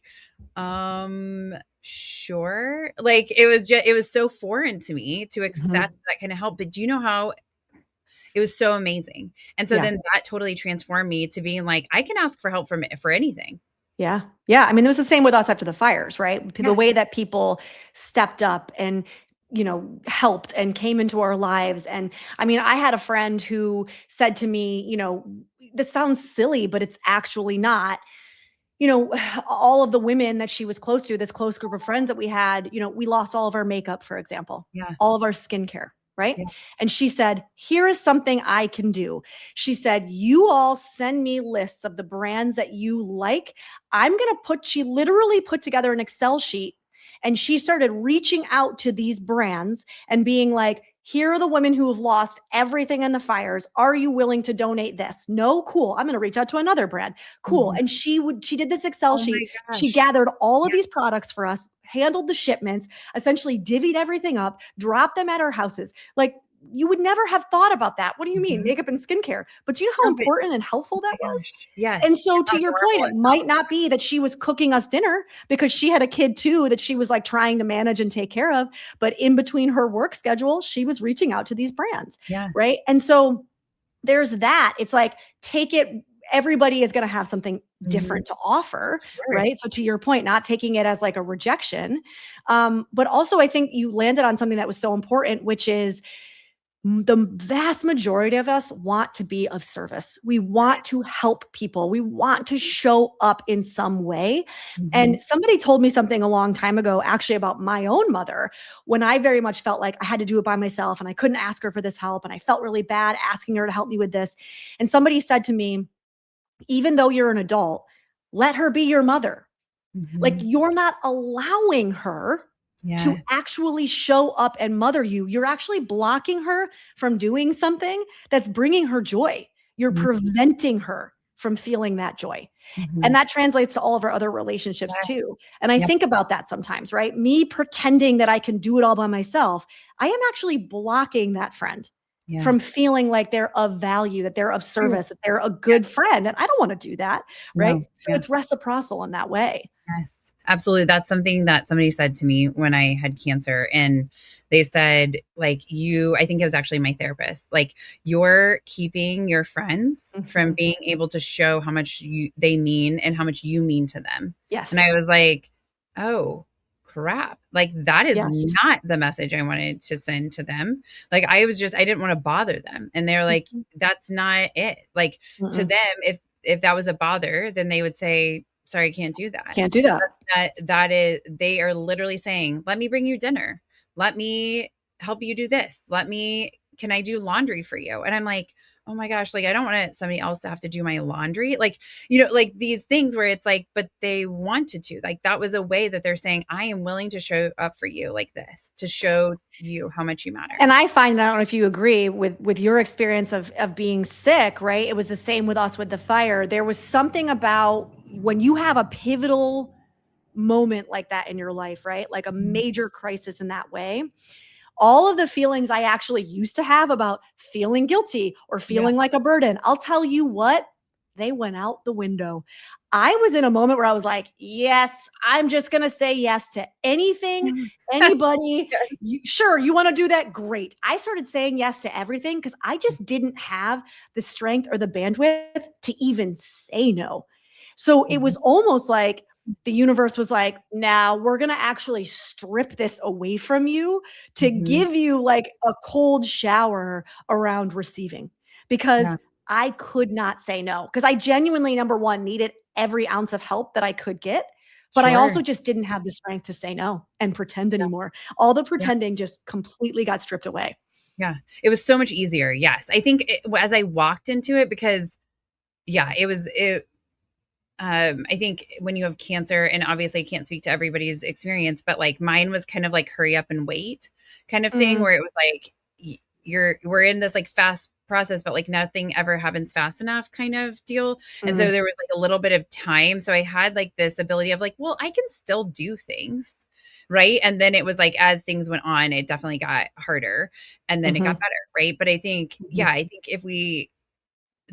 Speaker 3: sure. Like, it was so foreign to me to accept
Speaker 2: Mhm.
Speaker 3: that kind of help. But do you know how it was so amazing? And so
Speaker 2: Yeah.
Speaker 3: then that totally transformed me to being like, I can ask for help for anything.
Speaker 2: Yeah. Yeah. I mean, it was the same with us after the fires, right? The
Speaker 3: Yeah.
Speaker 2: way that people stepped up and, helped and came into our lives. And I mean, I had a friend who said to me, this sounds silly, but it's actually not. All of the women that she was close to, this close group of friends that we had, we lost all of our makeup, for example,
Speaker 3: Yeah.
Speaker 2: all of our skincare, right?
Speaker 3: Yeah.
Speaker 2: And she said, here is something I can do. She said, you all send me lists of the brands that you like. She literally put together an Excel sheet and she started reaching out to these brands and being like, here are the women who have lost everything in the fires. Are you willing to donate this? No, cool. I'm going to reach out to another brand. Cool.
Speaker 3: Mhm.
Speaker 2: And she did this Excel
Speaker 3: Oh my
Speaker 2: sheet. She
Speaker 3: gosh.
Speaker 2: gathered all of
Speaker 3: Yeah.
Speaker 2: these products for us, handled the shipments, essentially divvied everything up, dropped them at our houses. Like, you would never have thought about that. What do you mean?
Speaker 3: Mhm.
Speaker 2: Makeup and skincare. But do you know how
Speaker 3: No, but
Speaker 2: important and
Speaker 3: oh
Speaker 2: helpful that
Speaker 3: my
Speaker 2: was?
Speaker 3: gosh. Yes.
Speaker 2: And so
Speaker 3: And
Speaker 2: to
Speaker 3: how
Speaker 2: your point,
Speaker 3: adorable
Speaker 2: it
Speaker 3: it
Speaker 2: might not be that she was cooking us dinner because she had a kid too that she was like trying to manage and take care of. But in between her work schedule, she was reaching out to these brands.
Speaker 3: Yeah.
Speaker 2: Right. And so there's that. It's like, take it. Everybody is going to have something
Speaker 3: Mhm.
Speaker 2: different to offer.
Speaker 3: Sure.
Speaker 2: Right. So to your point, not taking it as like a rejection. But also I think you landed on something that was so important, which is the vast majority of us want to be of service. We want to help people. We want to show up in some way.
Speaker 3: Mhm.
Speaker 2: And somebody told me something a long time ago, actually, about my own mother, when I very much felt like I had to do it by myself and I couldn't ask her for this help. And I felt really bad asking her to help me with this. And somebody said to me, even though you're an adult, let her be your mother. Like,
Speaker 3: Mhm.
Speaker 2: you're not allowing her to
Speaker 3: Yeah.
Speaker 2: actually show up and mother you. You're actually blocking her from doing something that's bringing her joy. You're
Speaker 3: Mhm.
Speaker 2: preventing her from feeling that joy. And
Speaker 3: Mhm.
Speaker 2: that translates to all of our other relationships
Speaker 3: Yeah.
Speaker 2: too. And I
Speaker 3: Yep.
Speaker 2: think about that sometimes, right? Me pretending that I can do it all by myself, I am actually blocking that friend from
Speaker 3: Yes.
Speaker 2: feeling like they're of value, that they're of
Speaker 3: True.
Speaker 2: service, that they're a
Speaker 3: Yeah.
Speaker 2: good friend. And I don't want to do that, right?
Speaker 3: No.
Speaker 2: So
Speaker 3: Yeah.
Speaker 2: it's reciprocal in that way.
Speaker 3: Yes, absolutely. That's something that somebody said to me when I had cancer. And they said, like, I think it was actually my therapist, like, you're keeping your friends from
Speaker 2: Mhm.
Speaker 3: being able to show how much they mean and how much you mean to them. And
Speaker 2: Yes.
Speaker 3: I was like, oh, crap. Like, that is
Speaker 2: Yes.
Speaker 3: not the message I wanted to send to them. Like, I didn't want to bother them. And they're like,
Speaker 2: Mhm.
Speaker 3: that's not it. Like, to
Speaker 2: Mm-mm.
Speaker 3: them, if that was a bother, then they would say, sorry, I can't do that.
Speaker 2: Can't do that.
Speaker 3: That is, they are literally saying, let me bring you dinner. Let me help you do this. Can I do laundry for you? And I'm like, oh my gosh, like, I don't want somebody else to have to do my laundry. Like, like these things where it's like, but they wanted to, like, that was a way that they're saying, I am willing to show up for you like this, to show you how much you matter.
Speaker 2: And I find, I don't know if you agree with your experience of being sick, right? It was the same with us with the fire. There was something about when you have a pivotal moment like that in your life, right? Like a
Speaker 3: Mhm.
Speaker 2: major crisis in that way. All of the feelings I actually used to have about feeling guilty or
Speaker 3: Yeah.
Speaker 2: feeling like a burden, I'll tell you what, they went out the window. I was in a moment where I was like, yes, I'm just going to say yes to anything, anybody.
Speaker 3: Yes.
Speaker 2: Sure, you want to do that? Great. I started saying yes to everything because I just didn't have the strength or the bandwidth to even say no. So it was almost like the universe was like, now we're going to actually strip this away from you to give you like a cold shower around receiving, because I could not say no, because I genuinely, number one, needed every ounce of help that I could get. But I also just didn't have the strength to say no and pretend anymore. All the pretending just completely got stripped away.
Speaker 3: Yeah. It was so much easier. Yes. I think as I walked into it, because I think when you have cancer, and obviously I can't speak to everybody's experience, but like mine was kind of like hurry up and wait kind of thing, where it was like, we're in this like fast process, but like nothing ever happens fast enough kind of deal. And so there was like a little bit of time. So I had like this ability of like, well, I can still do things. Right. And then it was like, as things went on, it definitely got harder, and then it got better. Right. But I think, I think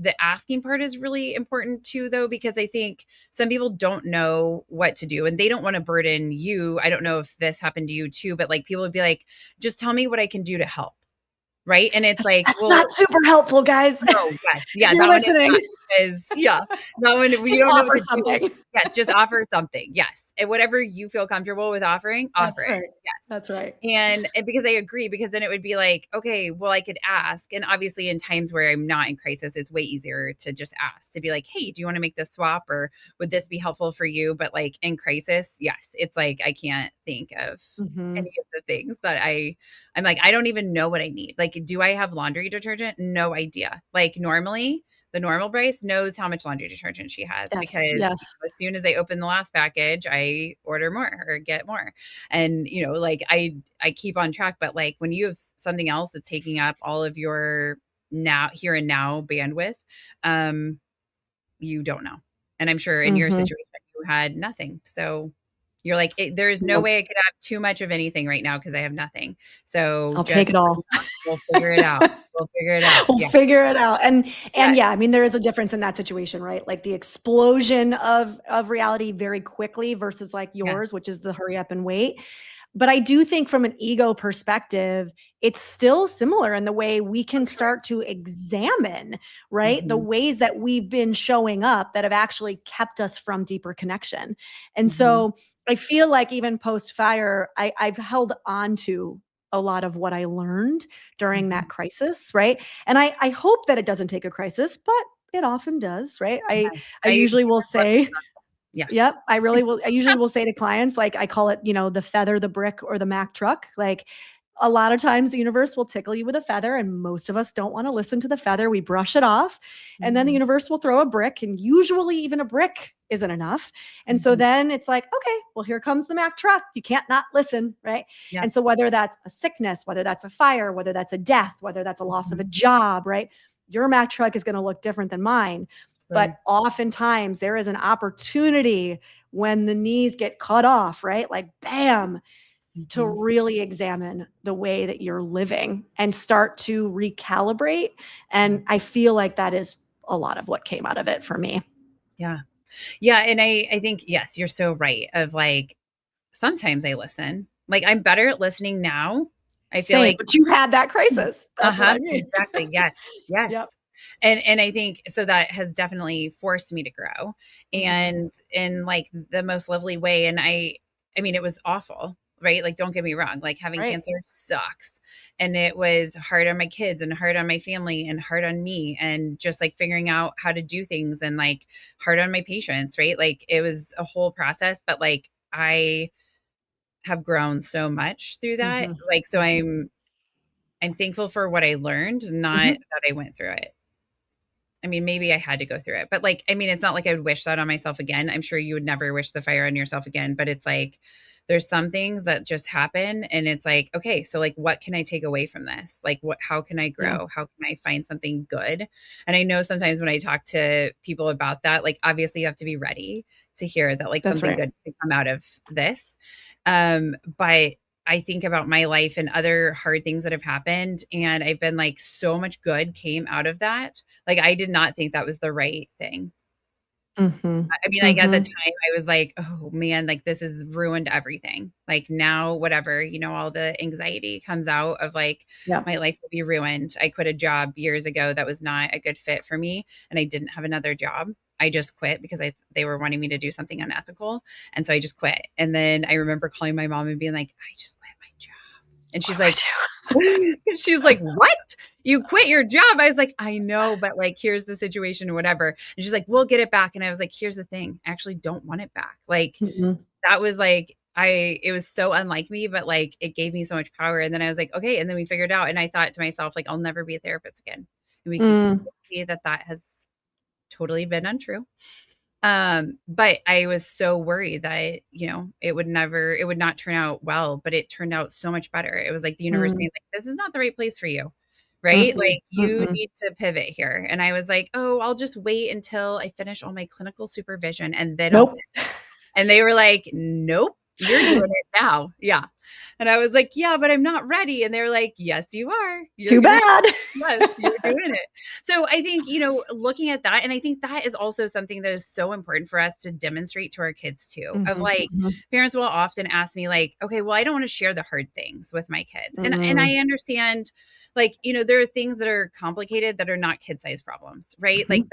Speaker 3: the asking part is really important too, though, because I think some people don't know what to do and they don't want to burden you. I don't know if this happened to you too, but like people would be like, just tell me what I can do to help. Right. And it's like,
Speaker 2: that's not super helpful, guys.
Speaker 3: No, yes. Yeah.
Speaker 2: You're listening.
Speaker 3: That one, we
Speaker 2: just
Speaker 3: don't
Speaker 2: offer something.
Speaker 3: Yes. Just offer something. Yes. And whatever you feel comfortable with offering, offer it. Yes.
Speaker 2: That's right.
Speaker 3: And because I agree, because then it would be like, okay, well, I could ask. And obviously in times where I'm not in crisis, it's way easier to just ask, to be like, hey, do you want to make this swap, or would this be helpful for you? But like in crisis, yes, it's like, I can't think of any of the things that I'm like, I don't even know what I need. Like, do I have laundry detergent? No idea. Like normally the normal Bryce knows how much laundry detergent she has, because as soon as they open the last package, I order more or get more. And, like I keep on track, but like when you have something else that's taking up all of your here and now bandwidth, you don't know. And I'm sure in your situation, you had nothing. So you're like, there's no way I could have too much of anything right now because I have nothing. So
Speaker 2: I'll take it all.
Speaker 3: We'll figure it out. We'll figure it out.
Speaker 2: We'll figure it out. And I mean, there is a difference in that situation, right? Like the explosion of reality very quickly versus like yours, which is the hurry up and wait. But I do think from an ego perspective, it's still similar in the way we can start to examine, right? The ways that we've been showing up that have actually kept us from deeper connection. And so I feel like even post fire, I've held on to a lot of what I learned during that crisis, right? And I hope that it doesn't take a crisis, but it often does, right? I usually will say, yep. I usually will say to clients, like I call it, the feather, the brick, or the Mack truck. Like a lot of times the universe will tickle you with a feather, and most of us don't want to listen to the feather. We brush it off, and then the universe will throw a brick, and usually even a brick isn't enough. And so then it's like, okay, well, here comes the Mack truck. You can't not listen, right? Yeah. And so whether that's a sickness, whether that's a fire, whether that's a death, whether that's a loss of a job, right? Your Mack truck is going to look different than mine. But oftentimes there is an opportunity when the knees get cut off, right? Like, bam, to really examine the way that you're living and start to recalibrate. And I feel like that is a lot of what came out of it for me.
Speaker 3: Yeah. Yeah. And I think, yes, you're so right. Of like, sometimes I listen. Like, I'm better at listening now. I feel like,
Speaker 2: but you had that crisis. That's what I mean.
Speaker 3: Exactly. Yes. Yes. Yep. And I think so that has definitely forced me to grow, and in like the most lovely way. And I mean, it was awful, right? Like, don't get me wrong, like having cancer sucks, and it was hard on my kids and hard on my family and hard on me, and just like figuring out how to do things, and like hard on my patients, right? Like it was a whole process, but like I have grown so much through that. Like, so I'm thankful for what I learned, not that I went through it. I mean, maybe I had to go through it, but like, I mean, it's not like I would wish that on myself again. I'm sure you would never wish the fire on yourself again, but it's like, there's some things that just happen, and it's like, okay, so like, what can I take away from this? Like, how can I grow? How can I find something good? And I know sometimes when I talk to people about that, like, obviously you have to be ready to hear that, like, something good can come out of this. But I think about my life and other hard things that have happened, and I've been like, so much good came out of that. Like, I did not think that was the right thing. I mean, like at the time I was like, oh man, like this has ruined everything. Like now, whatever, all the anxiety comes out of like,
Speaker 2: Yeah.
Speaker 3: my life will be ruined. I quit a job years ago that was not a good fit for me, and I didn't have another job. I just quit because they were wanting me to do something unethical. And so I just quit. And then I remember calling my mom and being like, I just quit my job. And she's like, she's like, what? You quit your job? I was like, I know, but like, here's the situation or whatever. And she's like, we'll get it back. And I was like, here's the thing. I actually don't want it back. Like that was like, it was so unlike me, but like, it gave me so much power. And then I was like, okay. And then we figured out, and I thought to myself, like, I'll never be a therapist again. And we can see that has totally been untrue. But I was so worried that, it would not turn out well, but it turned out so much better. It was like the universe saying, like, this is not the right place for you. Right. Like you need to pivot here. And I was like, oh, I'll just wait until I finish all my clinical supervision and then I'll pivot. And they were like, nope, you're doing it now. Yeah. And I was like, yeah, but I'm not ready. And they're like, yes, you are.
Speaker 2: Too bad.
Speaker 3: Yes, you're doing it. So I think, looking at that, and I think that is also something that is so important for us to demonstrate to our kids too, of like, parents will often ask me like, okay, well, I don't want to share the hard things with my kids. And I understand, like, there are things that are complicated that are not kid-sized problems, right? Like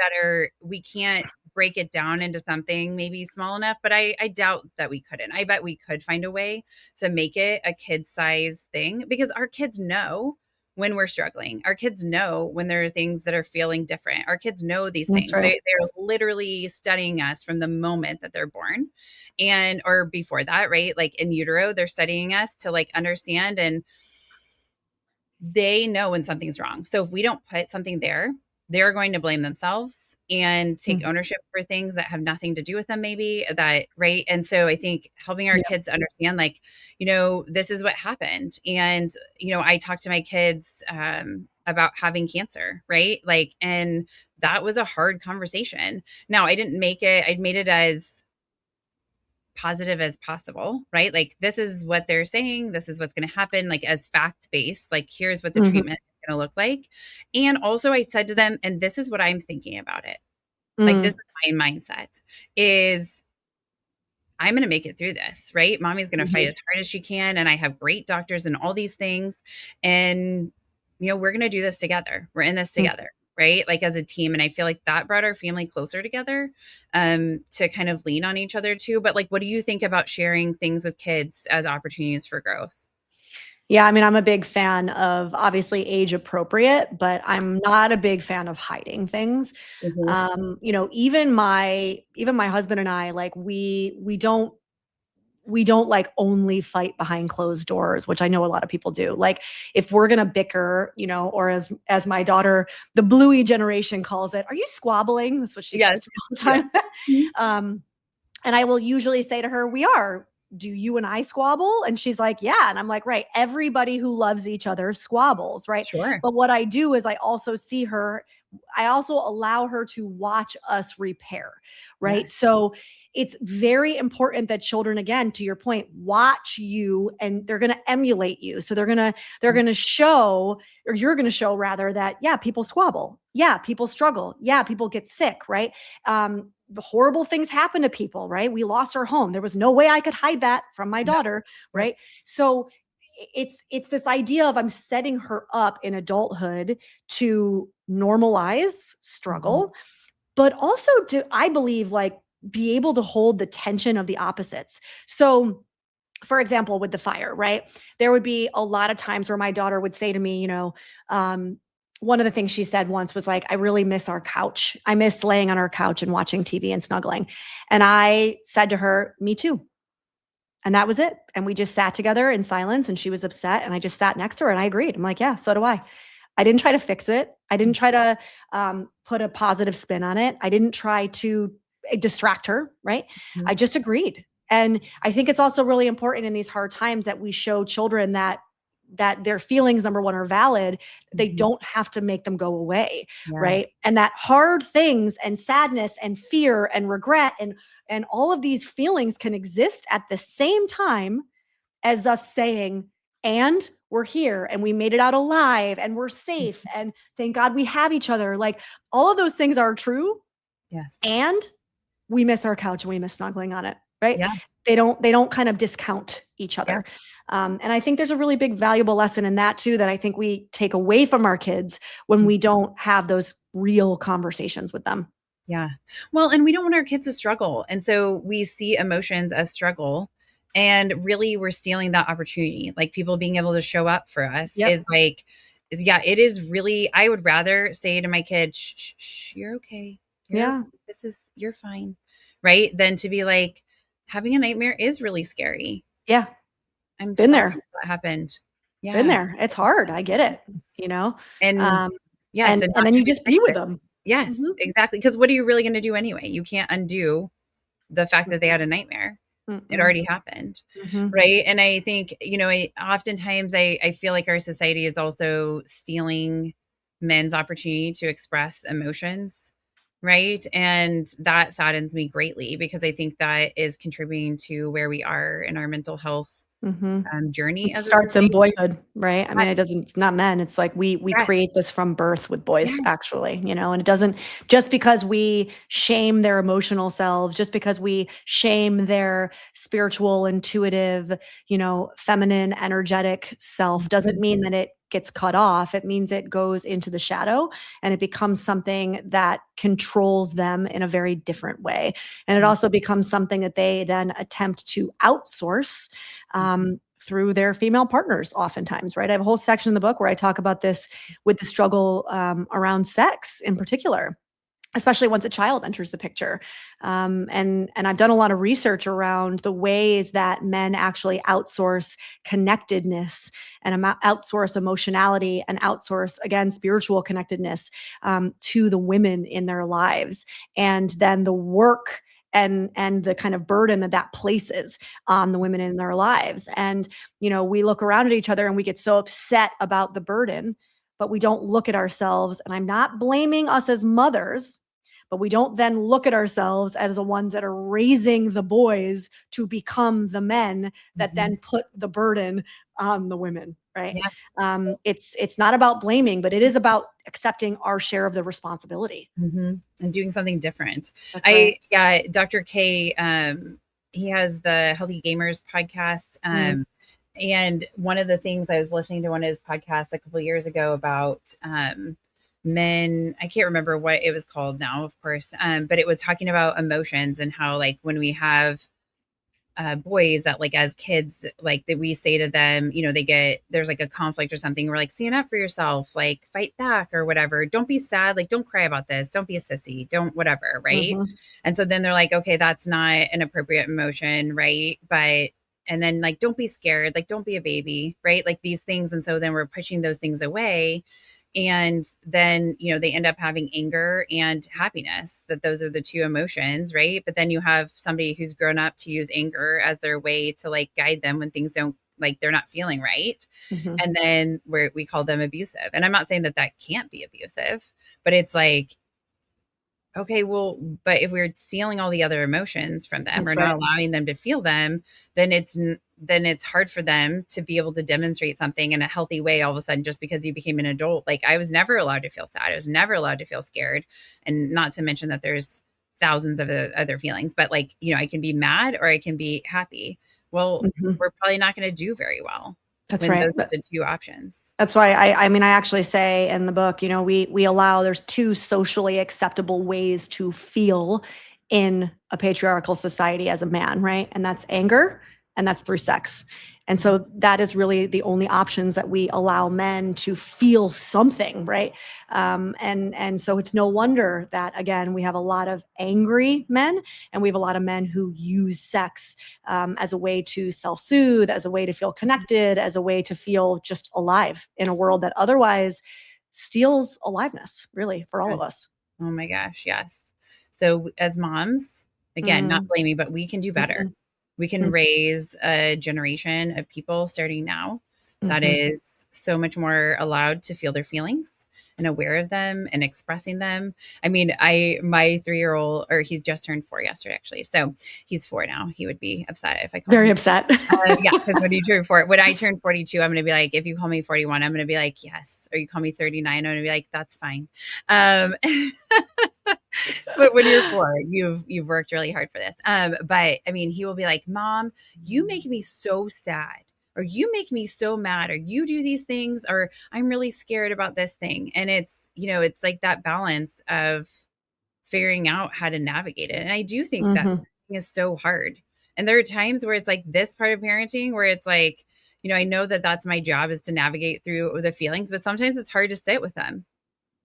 Speaker 3: we can't break it down into something maybe small enough, but I doubt that we couldn't. I bet we could find a way to make it a kid-sized thing, because our kids know when we're struggling. Our kids know when there are things that are feeling different. Our kids know these things. Right. They're literally studying us from the moment that they're born, or before that, right? Like in utero, they're studying us to like understand, and they know when something's wrong. So if we don't put something there, they're going to blame themselves and take ownership for things that have nothing to do with them, maybe that, right? And so I think helping our kids understand, like, this is what happened. And, I talk to my kids about having cancer, right? Like, and that was a hard conversation. Now I didn't make it, I made it as positive as possible, right? Like, this is what they're saying. This is what's going to happen, like as fact-based, like, here's what the treatment is going to look like. And also I said to them, and this is what I'm thinking about it. Like, this is my mindset is I'm going to make it through this, right? Mommy's going to fight as hard as she can. And I have great doctors and all these things. And, we're going to do this together. We're in this together. Right? Like as a team. And I feel like that brought our family closer together, to kind of lean on each other too. But like, what do you think about sharing things with kids as opportunities for growth?
Speaker 2: Yeah, I mean, I'm a big fan of obviously age appropriate, but I'm not a big fan of hiding things. Even my husband and I, like we don't like only fight behind closed doors, which I know a lot of people do. Like if we're going to bicker, or as my daughter, the Bluey generation calls it, are you squabbling? That's what she says to me all the time. Yeah. And I will usually say to her, we are. Do you and I squabble? And she's like, yeah. And I'm like, right. Everybody who loves each other squabbles, right?
Speaker 3: Sure.
Speaker 2: But what I do is I also allow her to watch us repair, right? Yeah. So it's very important that children, again, to your point, watch you, and they're going to emulate you. So they're going to show, or you're going to show rather, that, yeah, people squabble. Yeah, people struggle. Yeah, people get sick, right? The horrible things happen to people, right? We lost our home. There was no way I could hide that from my daughter, right? So it's this idea of I'm setting her up in adulthood to normalize struggle, but also to, I believe, like, be able to hold the tension of the opposites. So for example, with the fire, right? There would be a lot of times where my daughter would say to me, one of the things she said once was like, I really miss our couch. I miss laying on our couch and watching TV and snuggling. And I said to her, me too. And that was it. And we just sat together in silence, and she was upset. And I just sat next to her and I agreed. I'm like, yeah, so do I. I didn't try to fix it. I didn't try to put a positive spin on it. I didn't try to distract her, right? I just agreed. And I think it's also really important in these hard times that we show children that their feelings, number one, are valid. They don't have to make them go away, right? And that hard things and sadness and fear and regret and all of these feelings can exist at the same time as us saying, and we're here and we made it out alive and we're safe and thank God we have each other. Like, all of those things are true.
Speaker 3: Yes.
Speaker 2: And we miss our couch and we miss snuggling on it, right?
Speaker 3: Yeah.
Speaker 2: They don't kind of discount each other. And I think there's a really big valuable lesson in that too, that I think we take away from our kids when we don't have those real conversations with them.
Speaker 3: Yeah. Well, and we don't want our kids to struggle. And so we see emotions as struggle. And really, we're stealing that opportunity. Like people being able to show up for us is like, yeah, it is really, I would rather say to my kid, shh, shh, shh, you're okay. You're fine. Right. Than to be like, having a nightmare is really scary.
Speaker 2: Yeah.
Speaker 3: I'm
Speaker 2: been
Speaker 3: sorry
Speaker 2: there.
Speaker 3: that happened. Yeah.
Speaker 2: Been there. It's hard. I get it. You know?
Speaker 3: And yes.
Speaker 2: And then you just be with them.
Speaker 3: Yes, exactly. Because what are you really going to do anyway? You can't undo the fact that they had a nightmare. It already happened. Right. And I think, oftentimes I feel like our society is also stealing men's opportunity to express emotions. Right. And that saddens me greatly because I think that is contributing to where we are in our mental health journey.
Speaker 2: It starts in boyhood, right? I mean, it's not men. It's like we create this from birth with boys, actually, and it doesn't, just because we shame their emotional selves, just because we shame their spiritual, intuitive, feminine, energetic self, doesn't mean that it gets cut off. It means it goes into the shadow and it becomes something that controls them in a very different way. And it also becomes something that they then attempt to outsource through their female partners oftentimes, right? I have a whole section in the book where I talk about this with the struggle around sex in particular, especially once a child enters the picture. And I've done a lot of research around the ways that men actually outsource connectedness and outsource emotionality and outsource, again, spiritual connectedness to the women in their lives. And then the work and the kind of burden that places on the women in their lives. And, we look around at each other and we get so upset about the burden, but we don't look at ourselves. And I'm not blaming us as mothers, but we don't then look at ourselves as the ones that are raising the boys to become the men that then put the burden on the women, right?
Speaker 3: Yes.
Speaker 2: It's not about blaming, but it is about accepting our share of the responsibility
Speaker 3: and doing something different.
Speaker 2: That's right.
Speaker 3: Dr. K, he has the Healthy Gamers podcast. And one of the things I was listening to one of his podcasts a couple of years ago about men, I can't remember what it was called now, of course, but it was talking about emotions and how, like, when we have boys that, like, as kids, like, that we say to them, there's like a conflict or something, we're like, stand up for yourself, like, fight back or whatever, don't be sad, like, don't cry about this, don't be a sissy, don't whatever, right? And so then they're like, okay, that's not an appropriate emotion, right? And then, like, don't be scared, like, don't be a baby, right? Like, these things. And so then we're pushing those things away. And then, they end up having anger and happiness, that those are the two emotions, right? But then you have somebody who's grown up to use anger as their way to, like, guide them when things don't, like, they're not feeling right. And then we call them abusive. And I'm not saying that can't be abusive, but it's like, okay, well, but if we're stealing all the other emotions from them, not allowing them to feel them, then it's hard for them to be able to demonstrate something in a healthy way all of a sudden, just because you became an adult. Like, I was never allowed to feel sad. I was never allowed to feel scared. And not to mention that there's thousands of other feelings, but, like, I can be mad or I can be happy. Well, we're probably not going to do very well.
Speaker 2: That's right.
Speaker 3: Those are the two options.
Speaker 2: That's why I actually say in the book, we allow, there's two socially acceptable ways to feel in a patriarchal society as a man, right? And that's anger and that's through sex. And so that is really the only options that we allow men to feel something, right? And so it's no wonder that, again, we have a lot of angry men and we have a lot of men who use sex as a way to self-soothe, as a way to feel connected, as a way to feel just alive in a world that otherwise steals aliveness, really, for all of us.
Speaker 3: Oh my gosh, yes. So as moms, again, not blaming, but we can do better. We can raise a generation of people starting now that is so much more allowed to feel their feelings and aware of them and expressing them. I mean, my 3-year-old, or he's just turned 4 yesterday, actually. So he's 4 now. He would be upset if I called
Speaker 2: Very
Speaker 3: him.
Speaker 2: upset.
Speaker 3: Yeah, because when I turn 42, I'm going to be like, if you call me 41, I'm going to be like, yes. Or you call me 39, I'm going to be like, that's fine. But when you're 4, you've worked really hard for this. But I mean, he will be like, "Mom, you make me so sad, or you make me so mad, or you do these things, or I'm really scared about this thing." And it's, it's like that balance of figuring out how to navigate it. And I do think that is so hard. And there are times where it's like this part of parenting where it's like, I know that that's my job, is to navigate through the feelings, but sometimes it's hard to sit with them,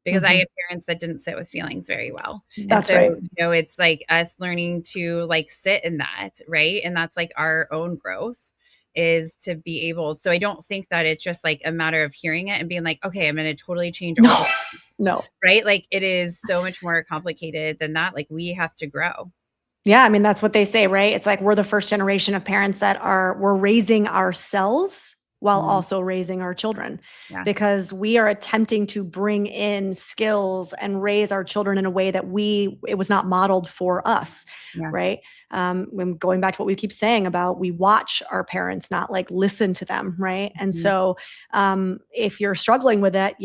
Speaker 3: because I had parents that didn't sit with feelings very well. And
Speaker 2: That's
Speaker 3: so,
Speaker 2: right.
Speaker 3: it's like us learning to like sit in that, right? And that's like our own growth, is to be able. So I don't think that it's just like a matter of hearing it and being like, okay, I'm going to totally change all of it,
Speaker 2: No.
Speaker 3: right? Like it is so much more complicated than that. Like we have to grow.
Speaker 2: Yeah, I mean, that's what they say, right? It's like we're the first generation of parents that we're raising ourselves while also raising our children, because we are attempting to bring in skills and raise our children in a way that it was not modeled for us, right? When going back to what we keep saying about, we watch our parents, not like listen to them, right? And so if you're struggling with it,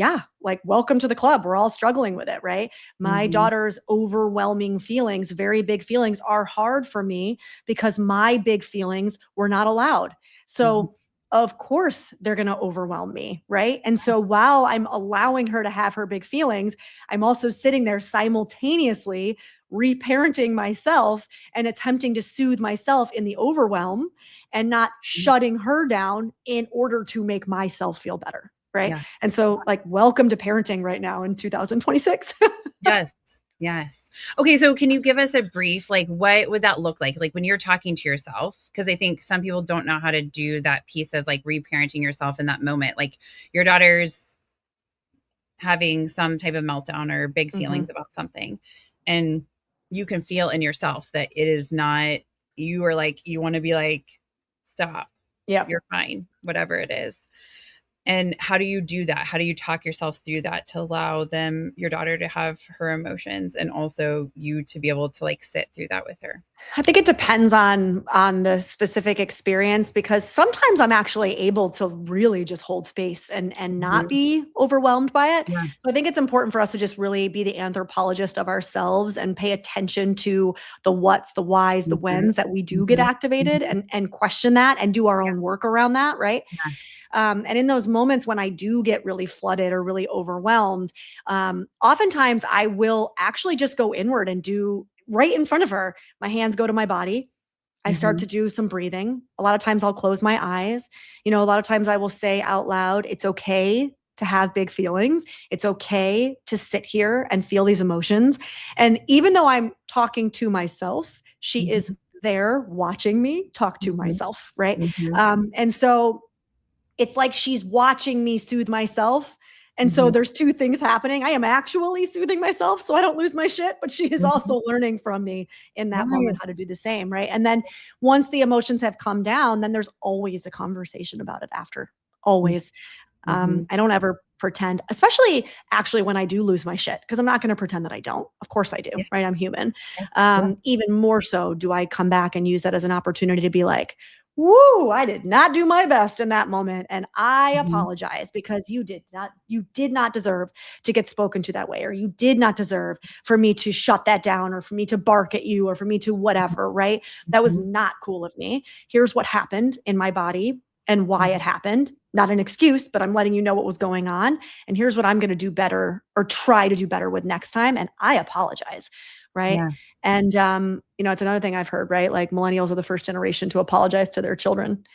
Speaker 2: like welcome to the club. We're all struggling with it, right? My daughter's overwhelming feelings, very big feelings, are hard for me because my big feelings were not allowed. So of course they're going to overwhelm me, right? And so while I'm allowing her to have her big feelings, I'm also sitting there simultaneously reparenting myself and attempting to soothe myself in the overwhelm and not shutting her down in order to make myself feel better. Right. Yeah. And so like, welcome to parenting right now in 2026.
Speaker 3: Yes. Okay. So can you give us a brief, like, what would that look like when you're talking to yourself? Because I think some people don't know how to do that piece of like reparenting yourself in that moment. Like your daughter's having some type of meltdown or big feelings about something, and you can feel in yourself that it is not, you are like, you want to be like, stop.
Speaker 2: Yeah.
Speaker 3: You're fine, whatever it is. And how do you do that? How do you talk yourself through that to allow your daughter to have her emotions, and also you to be able to like sit through that with her?
Speaker 2: I think it depends on the specific experience, because sometimes I'm actually able to really just hold space and not be overwhelmed by it.
Speaker 3: Yeah.
Speaker 2: So I think it's important for us to just really be the anthropologist of ourselves and pay attention to the whats, the whys, the whens that we do get activated, and question that and do our own work around that, right?
Speaker 3: Yeah.
Speaker 2: And in those moments when I do get really flooded or really overwhelmed, oftentimes I will actually just go inward and do right in front of her. My hands go to my body. I start to do some breathing. A lot of times I'll close my eyes. A lot of times I will say out loud, it's okay to have big feelings. It's okay to sit here and feel these emotions. And even though I'm talking to myself, she is there watching me talk to myself, right? And so it's like she's watching me soothe myself. And so there's two things happening. I am actually soothing myself so I don't lose my shit, but she is also learning from me in that moment how to do the same, right? And then once the emotions have come down, then there's always a conversation about it after. Always. I don't ever pretend, especially actually when I do lose my shit, because I'm not going to pretend that I don't. Of course I do, right? I'm human. Even more so do I come back and use that as an opportunity to be like, woo, I did not do my best in that moment. And I apologize, because you did not deserve to get spoken to that way, or you did not deserve for me to shut that down, or for me to bark at you, or for me to whatever, right? That was not cool of me. Here's what happened in my body and why it happened. Not an excuse, but I'm letting you know what was going on. And here's what I'm going to do better, or try to do better with next time. And I apologize. Right. Yeah. And, it's another thing I've heard, right? Like millennials are the first generation to apologize to their children.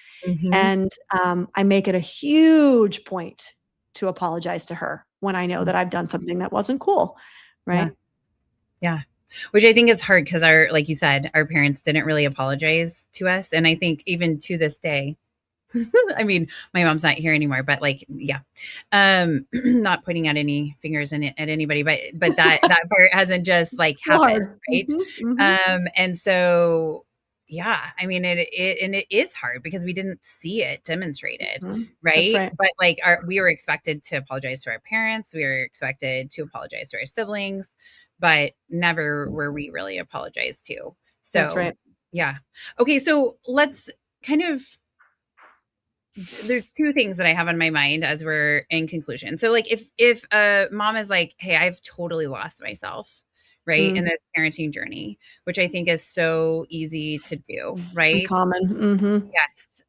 Speaker 2: And I make it a huge point to apologize to her when I know that I've done something that wasn't cool. Right.
Speaker 3: Yeah. Which I think is hard, because like you said, our parents didn't really apologize to us. And I think even to this day, I mean, my mom's not here anymore, but like, not pointing at any fingers at anybody, but that part hasn't just like happened. Right. And so, I mean, it is hard because we didn't see it demonstrated. Right.
Speaker 2: Right.
Speaker 3: But like we were expected to apologize to our parents. We were expected to apologize to our siblings, but never were we really apologized to. So
Speaker 2: that's right.
Speaker 3: Yeah. Okay. So let's kind of, there's two things that I have on my mind as we're in conclusion. So like if a mom is like, hey, I've totally lost myself, right? In this parenting journey, which I think is so easy to do, right?
Speaker 2: Common.
Speaker 3: Yes.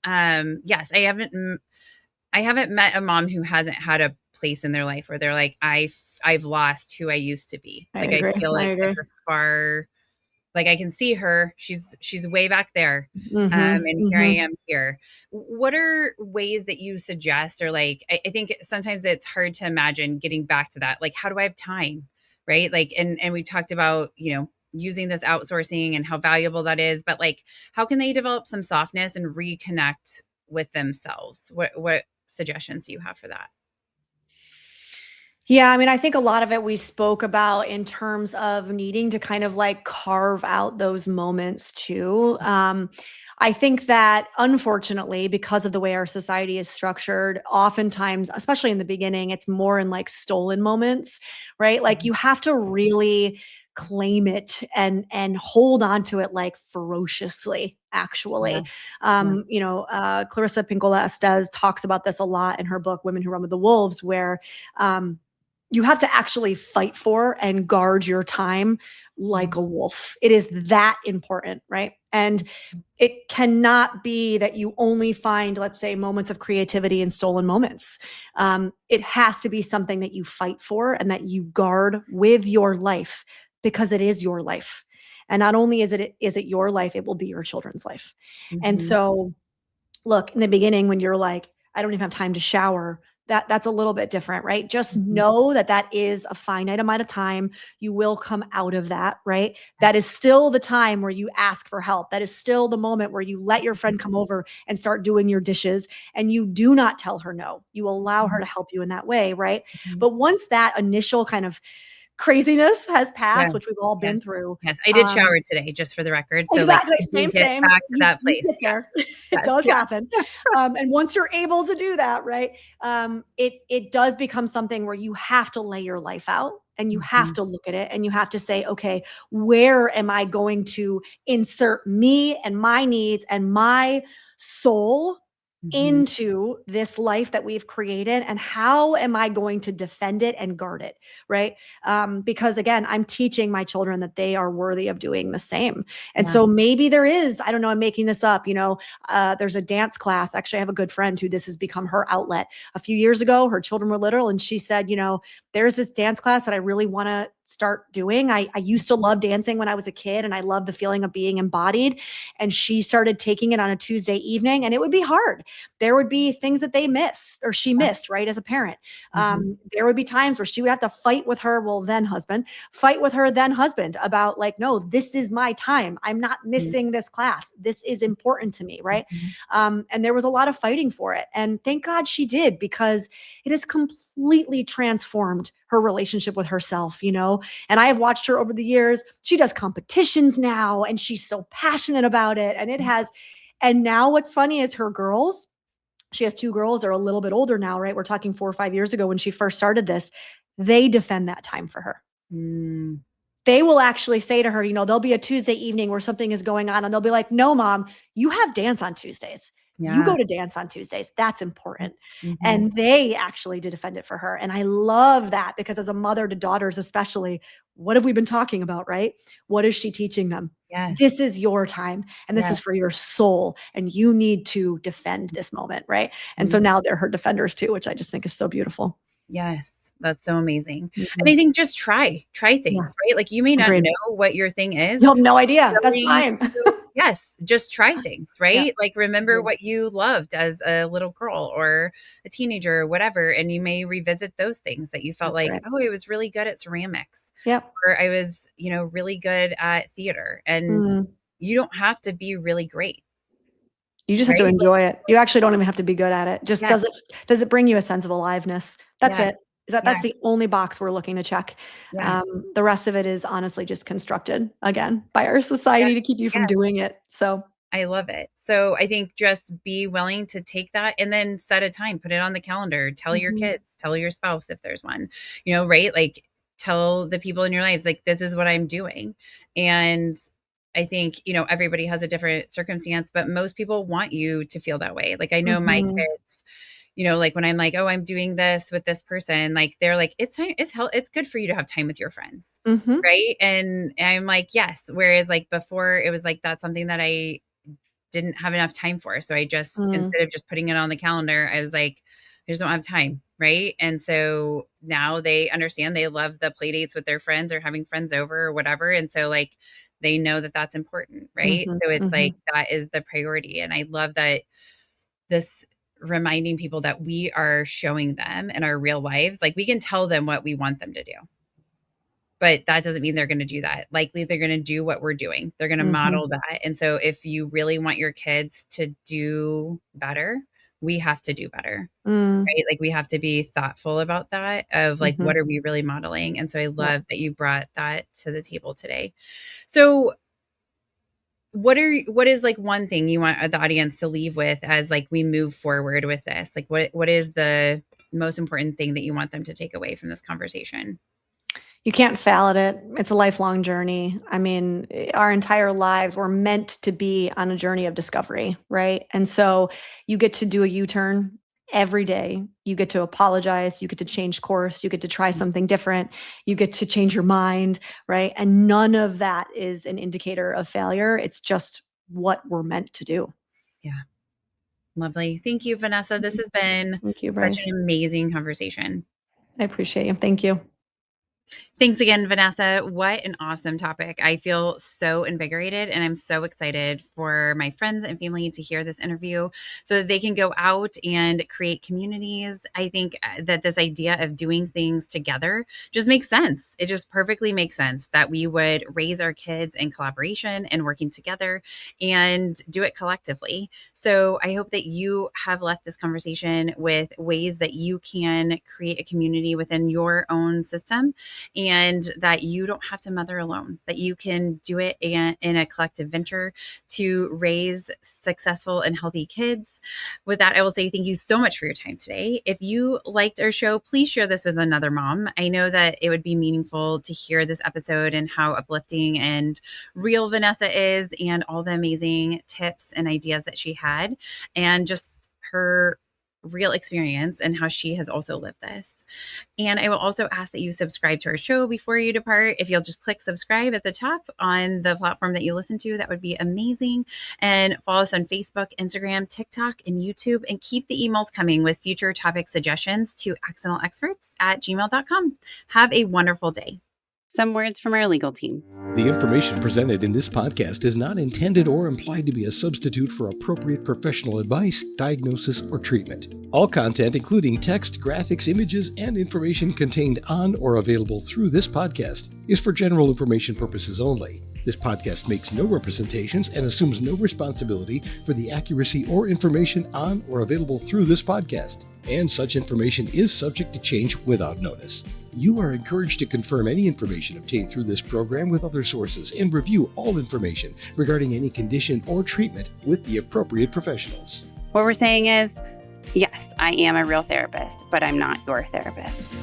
Speaker 3: Yes. I haven't met a mom who hasn't had a place in their life where they're like, I've lost who I used to be.
Speaker 2: I
Speaker 3: Like,
Speaker 2: agree.
Speaker 3: I feel
Speaker 2: I
Speaker 3: like
Speaker 2: agree.
Speaker 3: they're far, like I can see her. She's way back there. And here I am here. What are ways that you suggest, or like, I think sometimes it's hard to imagine getting back to that. Like, how do I have time? Right. Like, and we talked about, using this outsourcing and how valuable that is, but like, how can they develop some softness and reconnect with themselves? What suggestions do you have for that?
Speaker 2: Yeah, I mean, I think a lot of it we spoke about in terms of needing to kind of like carve out those moments too. I think that unfortunately, because of the way our society is structured, oftentimes, especially in the beginning, it's more in like stolen moments, right? Like you have to really claim it and hold on to it like ferociously
Speaker 3: Yeah.
Speaker 2: actually.
Speaker 3: Yeah.
Speaker 2: Clarissa Pinkola Estes talks about this a lot in her book Women Who Run with the Wolves, where you have to actually fight for and guard your time like a wolf. It is that important, right? And it cannot be that you only find, let's say, moments of creativity in stolen moments. It has to be something that you fight for and that you guard with your life, because it is your life. And not only is it your life, it will be your children's life. And
Speaker 3: Mhm.
Speaker 2: so, look, in the beginning, when you're like, I don't even have time to shower, that's a little bit different, right? Just
Speaker 3: Mhm.
Speaker 2: know that that is a finite amount of time. You will come out of that, right? That is still the time where you ask for help. That is still the moment where you let your friend come over and start doing your dishes, and you do not tell her no. You allow her to help you in that way, right?
Speaker 3: Mhm.
Speaker 2: But once that initial kind of craziness has
Speaker 3: Yeah.
Speaker 2: passed, which we've all
Speaker 3: Yes.
Speaker 2: been through,
Speaker 3: Yes. I did
Speaker 2: um,
Speaker 3: shower today, just for the record. So like
Speaker 2: exactly.
Speaker 3: I do
Speaker 2: Same,
Speaker 3: get
Speaker 2: same.
Speaker 3: back to that
Speaker 2: You
Speaker 3: place.
Speaker 2: get
Speaker 3: Yes.
Speaker 2: there. It
Speaker 3: Yes.
Speaker 2: does
Speaker 3: Yeah.
Speaker 2: happen. And once you're able to do that, right, it does become something where you have to lay your life out and you have
Speaker 3: Mhm.
Speaker 2: to look at it and you have to say, okay, where am I going to insert me and my needs and my soul
Speaker 3: Mhm.
Speaker 2: into this life that we've created, and how am I going to defend it and guard it, right? Because again, I'm teaching my children that they are worthy of doing the same. And
Speaker 3: Yeah.
Speaker 2: so maybe there is, I don't know, I'm making this up, there's a dance class. Actually, I have a good friend who this has become her outlet. A few years ago, her children were little, and she said, there's this dance class that I really want to start doing. I used to love dancing when I was a kid, and I love the feeling of being embodied. And she started taking it on a Tuesday evening, and it would be hard. There would be things that they missed, or she missed, right, as a parent.
Speaker 3: Mhm.
Speaker 2: There would be times where she would have to fight with her, well, then husband, fight with her then husband about like, no, this is my time. I'm not
Speaker 3: Mhm.
Speaker 2: missing this class. This is important to me, right?
Speaker 3: Mhm.
Speaker 2: And there was a lot of fighting for it. And thank God she did, because it has completely transformed her relationship with herself, And I have watched her over the years. She does competitions now, and she's so passionate about it. And now what's funny is her girls, she has two girls, they're a little bit older now, right? We're talking 4 or 5 years ago when she first started this. They defend that time for her.
Speaker 3: Mm.
Speaker 2: They will actually say to her, there'll be a Tuesday evening where something is going on, and they'll be like, no, mom, you have dance on Tuesdays. You
Speaker 3: Yeah.
Speaker 2: go to dance on Tuesdays. That's important.
Speaker 3: Mhm.
Speaker 2: And they actually did defend it for her. And I love that, because as a mother to daughters, especially, what have we been talking about, right? What is she teaching them?
Speaker 3: Yes.
Speaker 2: This is your time, and this
Speaker 3: Yes.
Speaker 2: is for your soul, and you need to defend this moment, right? And so
Speaker 3: Mhm.
Speaker 2: now they're her defenders too, which I just think is so beautiful.
Speaker 3: Yes. That's so amazing. And
Speaker 2: Mhm.
Speaker 3: I think just try
Speaker 2: Yeah,
Speaker 3: things, right? Like you may not
Speaker 2: agreed.
Speaker 3: know what your thing
Speaker 2: You
Speaker 3: is.
Speaker 2: have no idea. That's
Speaker 3: Willing
Speaker 2: fine.
Speaker 3: to, yes, just try things,
Speaker 2: Yeah.
Speaker 3: right? Like remember
Speaker 2: Yeah.
Speaker 3: what you loved as a little girl or a teenager or whatever, and you may revisit those things that you felt
Speaker 2: That's
Speaker 3: like,
Speaker 2: right.
Speaker 3: oh, I was really good at ceramics,
Speaker 2: Yep.
Speaker 3: or I was, really good at theater. And
Speaker 2: Mm.
Speaker 3: you don't have to be really great,
Speaker 2: You just have to
Speaker 3: right? Like,
Speaker 2: enjoy it. You actually don't even have to be good at it. Just
Speaker 3: yes,
Speaker 2: does it bring you a sense of aliveness? That's
Speaker 3: yes,
Speaker 2: it. That's
Speaker 3: yes,
Speaker 2: the only box we're looking to check.
Speaker 3: yes,
Speaker 2: The rest of it is honestly just constructed again by our
Speaker 3: yes,
Speaker 2: society to keep you from
Speaker 3: yes.
Speaker 2: doing it. So
Speaker 3: I love it. So I think just be willing to take that and then set a time, put it on the calendar, tell your
Speaker 2: mhm,
Speaker 3: kids, tell your spouse if there's one, right? Like tell the people in your lives, like, this is what I'm doing. And I think, everybody has a different circumstance, but most people want you to feel that way. Like I know my
Speaker 2: mhm,
Speaker 3: kids, like when I'm like, oh, I'm doing this with this person, like they're like, it's good for you to have time with your friends.
Speaker 2: Mm-hmm.
Speaker 3: Right. And I'm like, yes. Whereas like before it was like, that's something that I didn't have enough time for. So I just, instead of just putting it on the calendar, I was like, I just don't have time. Right. And so now they understand, they love the play dates with their friends or having friends over or whatever. And so like, they know that that's important. Right.
Speaker 2: Mm-hmm.
Speaker 3: So it's
Speaker 2: Mm-hmm.
Speaker 3: like, that is the priority. And I love that this reminding people that we are showing them in our real lives. Like we can tell them what we want them to do, but that doesn't mean they're going to do that. Likely they're going to do what we're doing. They're going to model that. And so if you really want your kids to do better, we have to do better, right? Like we have to be thoughtful about that of like, what are we really modeling? And so I love that you brought that to the table today. So what is like one thing you want the audience to leave with as like we move forward with this? Like what is the most important thing that you want them to take away from this conversation?
Speaker 2: You can't fail at it. It's a lifelong journey. I mean, our entire lives were meant to be on a journey of discovery, right? And so you get to do a U-turn every day. You get to apologize. You get to change course. You get to try something different. You get to change your mind, right? And none of that is an indicator of failure. It's just what we're meant to do.
Speaker 3: Yeah. Lovely. Thank you, Vanessa. This has been
Speaker 2: Thank you,
Speaker 3: such
Speaker 2: Bryce.
Speaker 3: an amazing conversation.
Speaker 2: I appreciate you. Thank you.
Speaker 3: Thanks again, Vanessa. What an awesome topic. I feel so invigorated and I'm so excited for my friends and family to hear this interview so that they can go out and create communities. I think that this idea of doing things together just makes sense. It just perfectly makes sense that we would raise our kids in collaboration and working together and do it collectively. So I hope that you have left this conversation with ways that you can create a community within your own system, and that you don't have to mother alone, that you can do it in a collective venture to raise successful and healthy kids. With that, I will say thank you so much for your time today. If you liked our show, please share this with another mom. I know that it would be meaningful to hear this episode and how uplifting and real Vanessa is and all the amazing tips and ideas that she had and just her real experience and how she has also lived this. And I will also ask that you subscribe to our show before you depart. If you'll just click subscribe at the top on the platform that you listen to, that would be amazing. And follow us on Facebook, Instagram, TikTok, and YouTube. And keep the emails coming with future topic suggestions to accidentalexperts@gmail.com. Have a wonderful day.
Speaker 1: Some words from our legal team.
Speaker 4: The information presented in this podcast is not intended or implied to be a substitute for appropriate professional advice, diagnosis, or treatment. All content, including text, graphics, images, and information contained on or available through this podcast, is for general information purposes only. This podcast makes no representations and assumes no responsibility for the accuracy or information on or available through this podcast, and such information is subject to change without notice. You are encouraged to confirm any information obtained through this program with other sources and review all information regarding any condition or treatment with the appropriate professionals.
Speaker 1: What we're saying is, yes, I am a real therapist, but I'm not your therapist.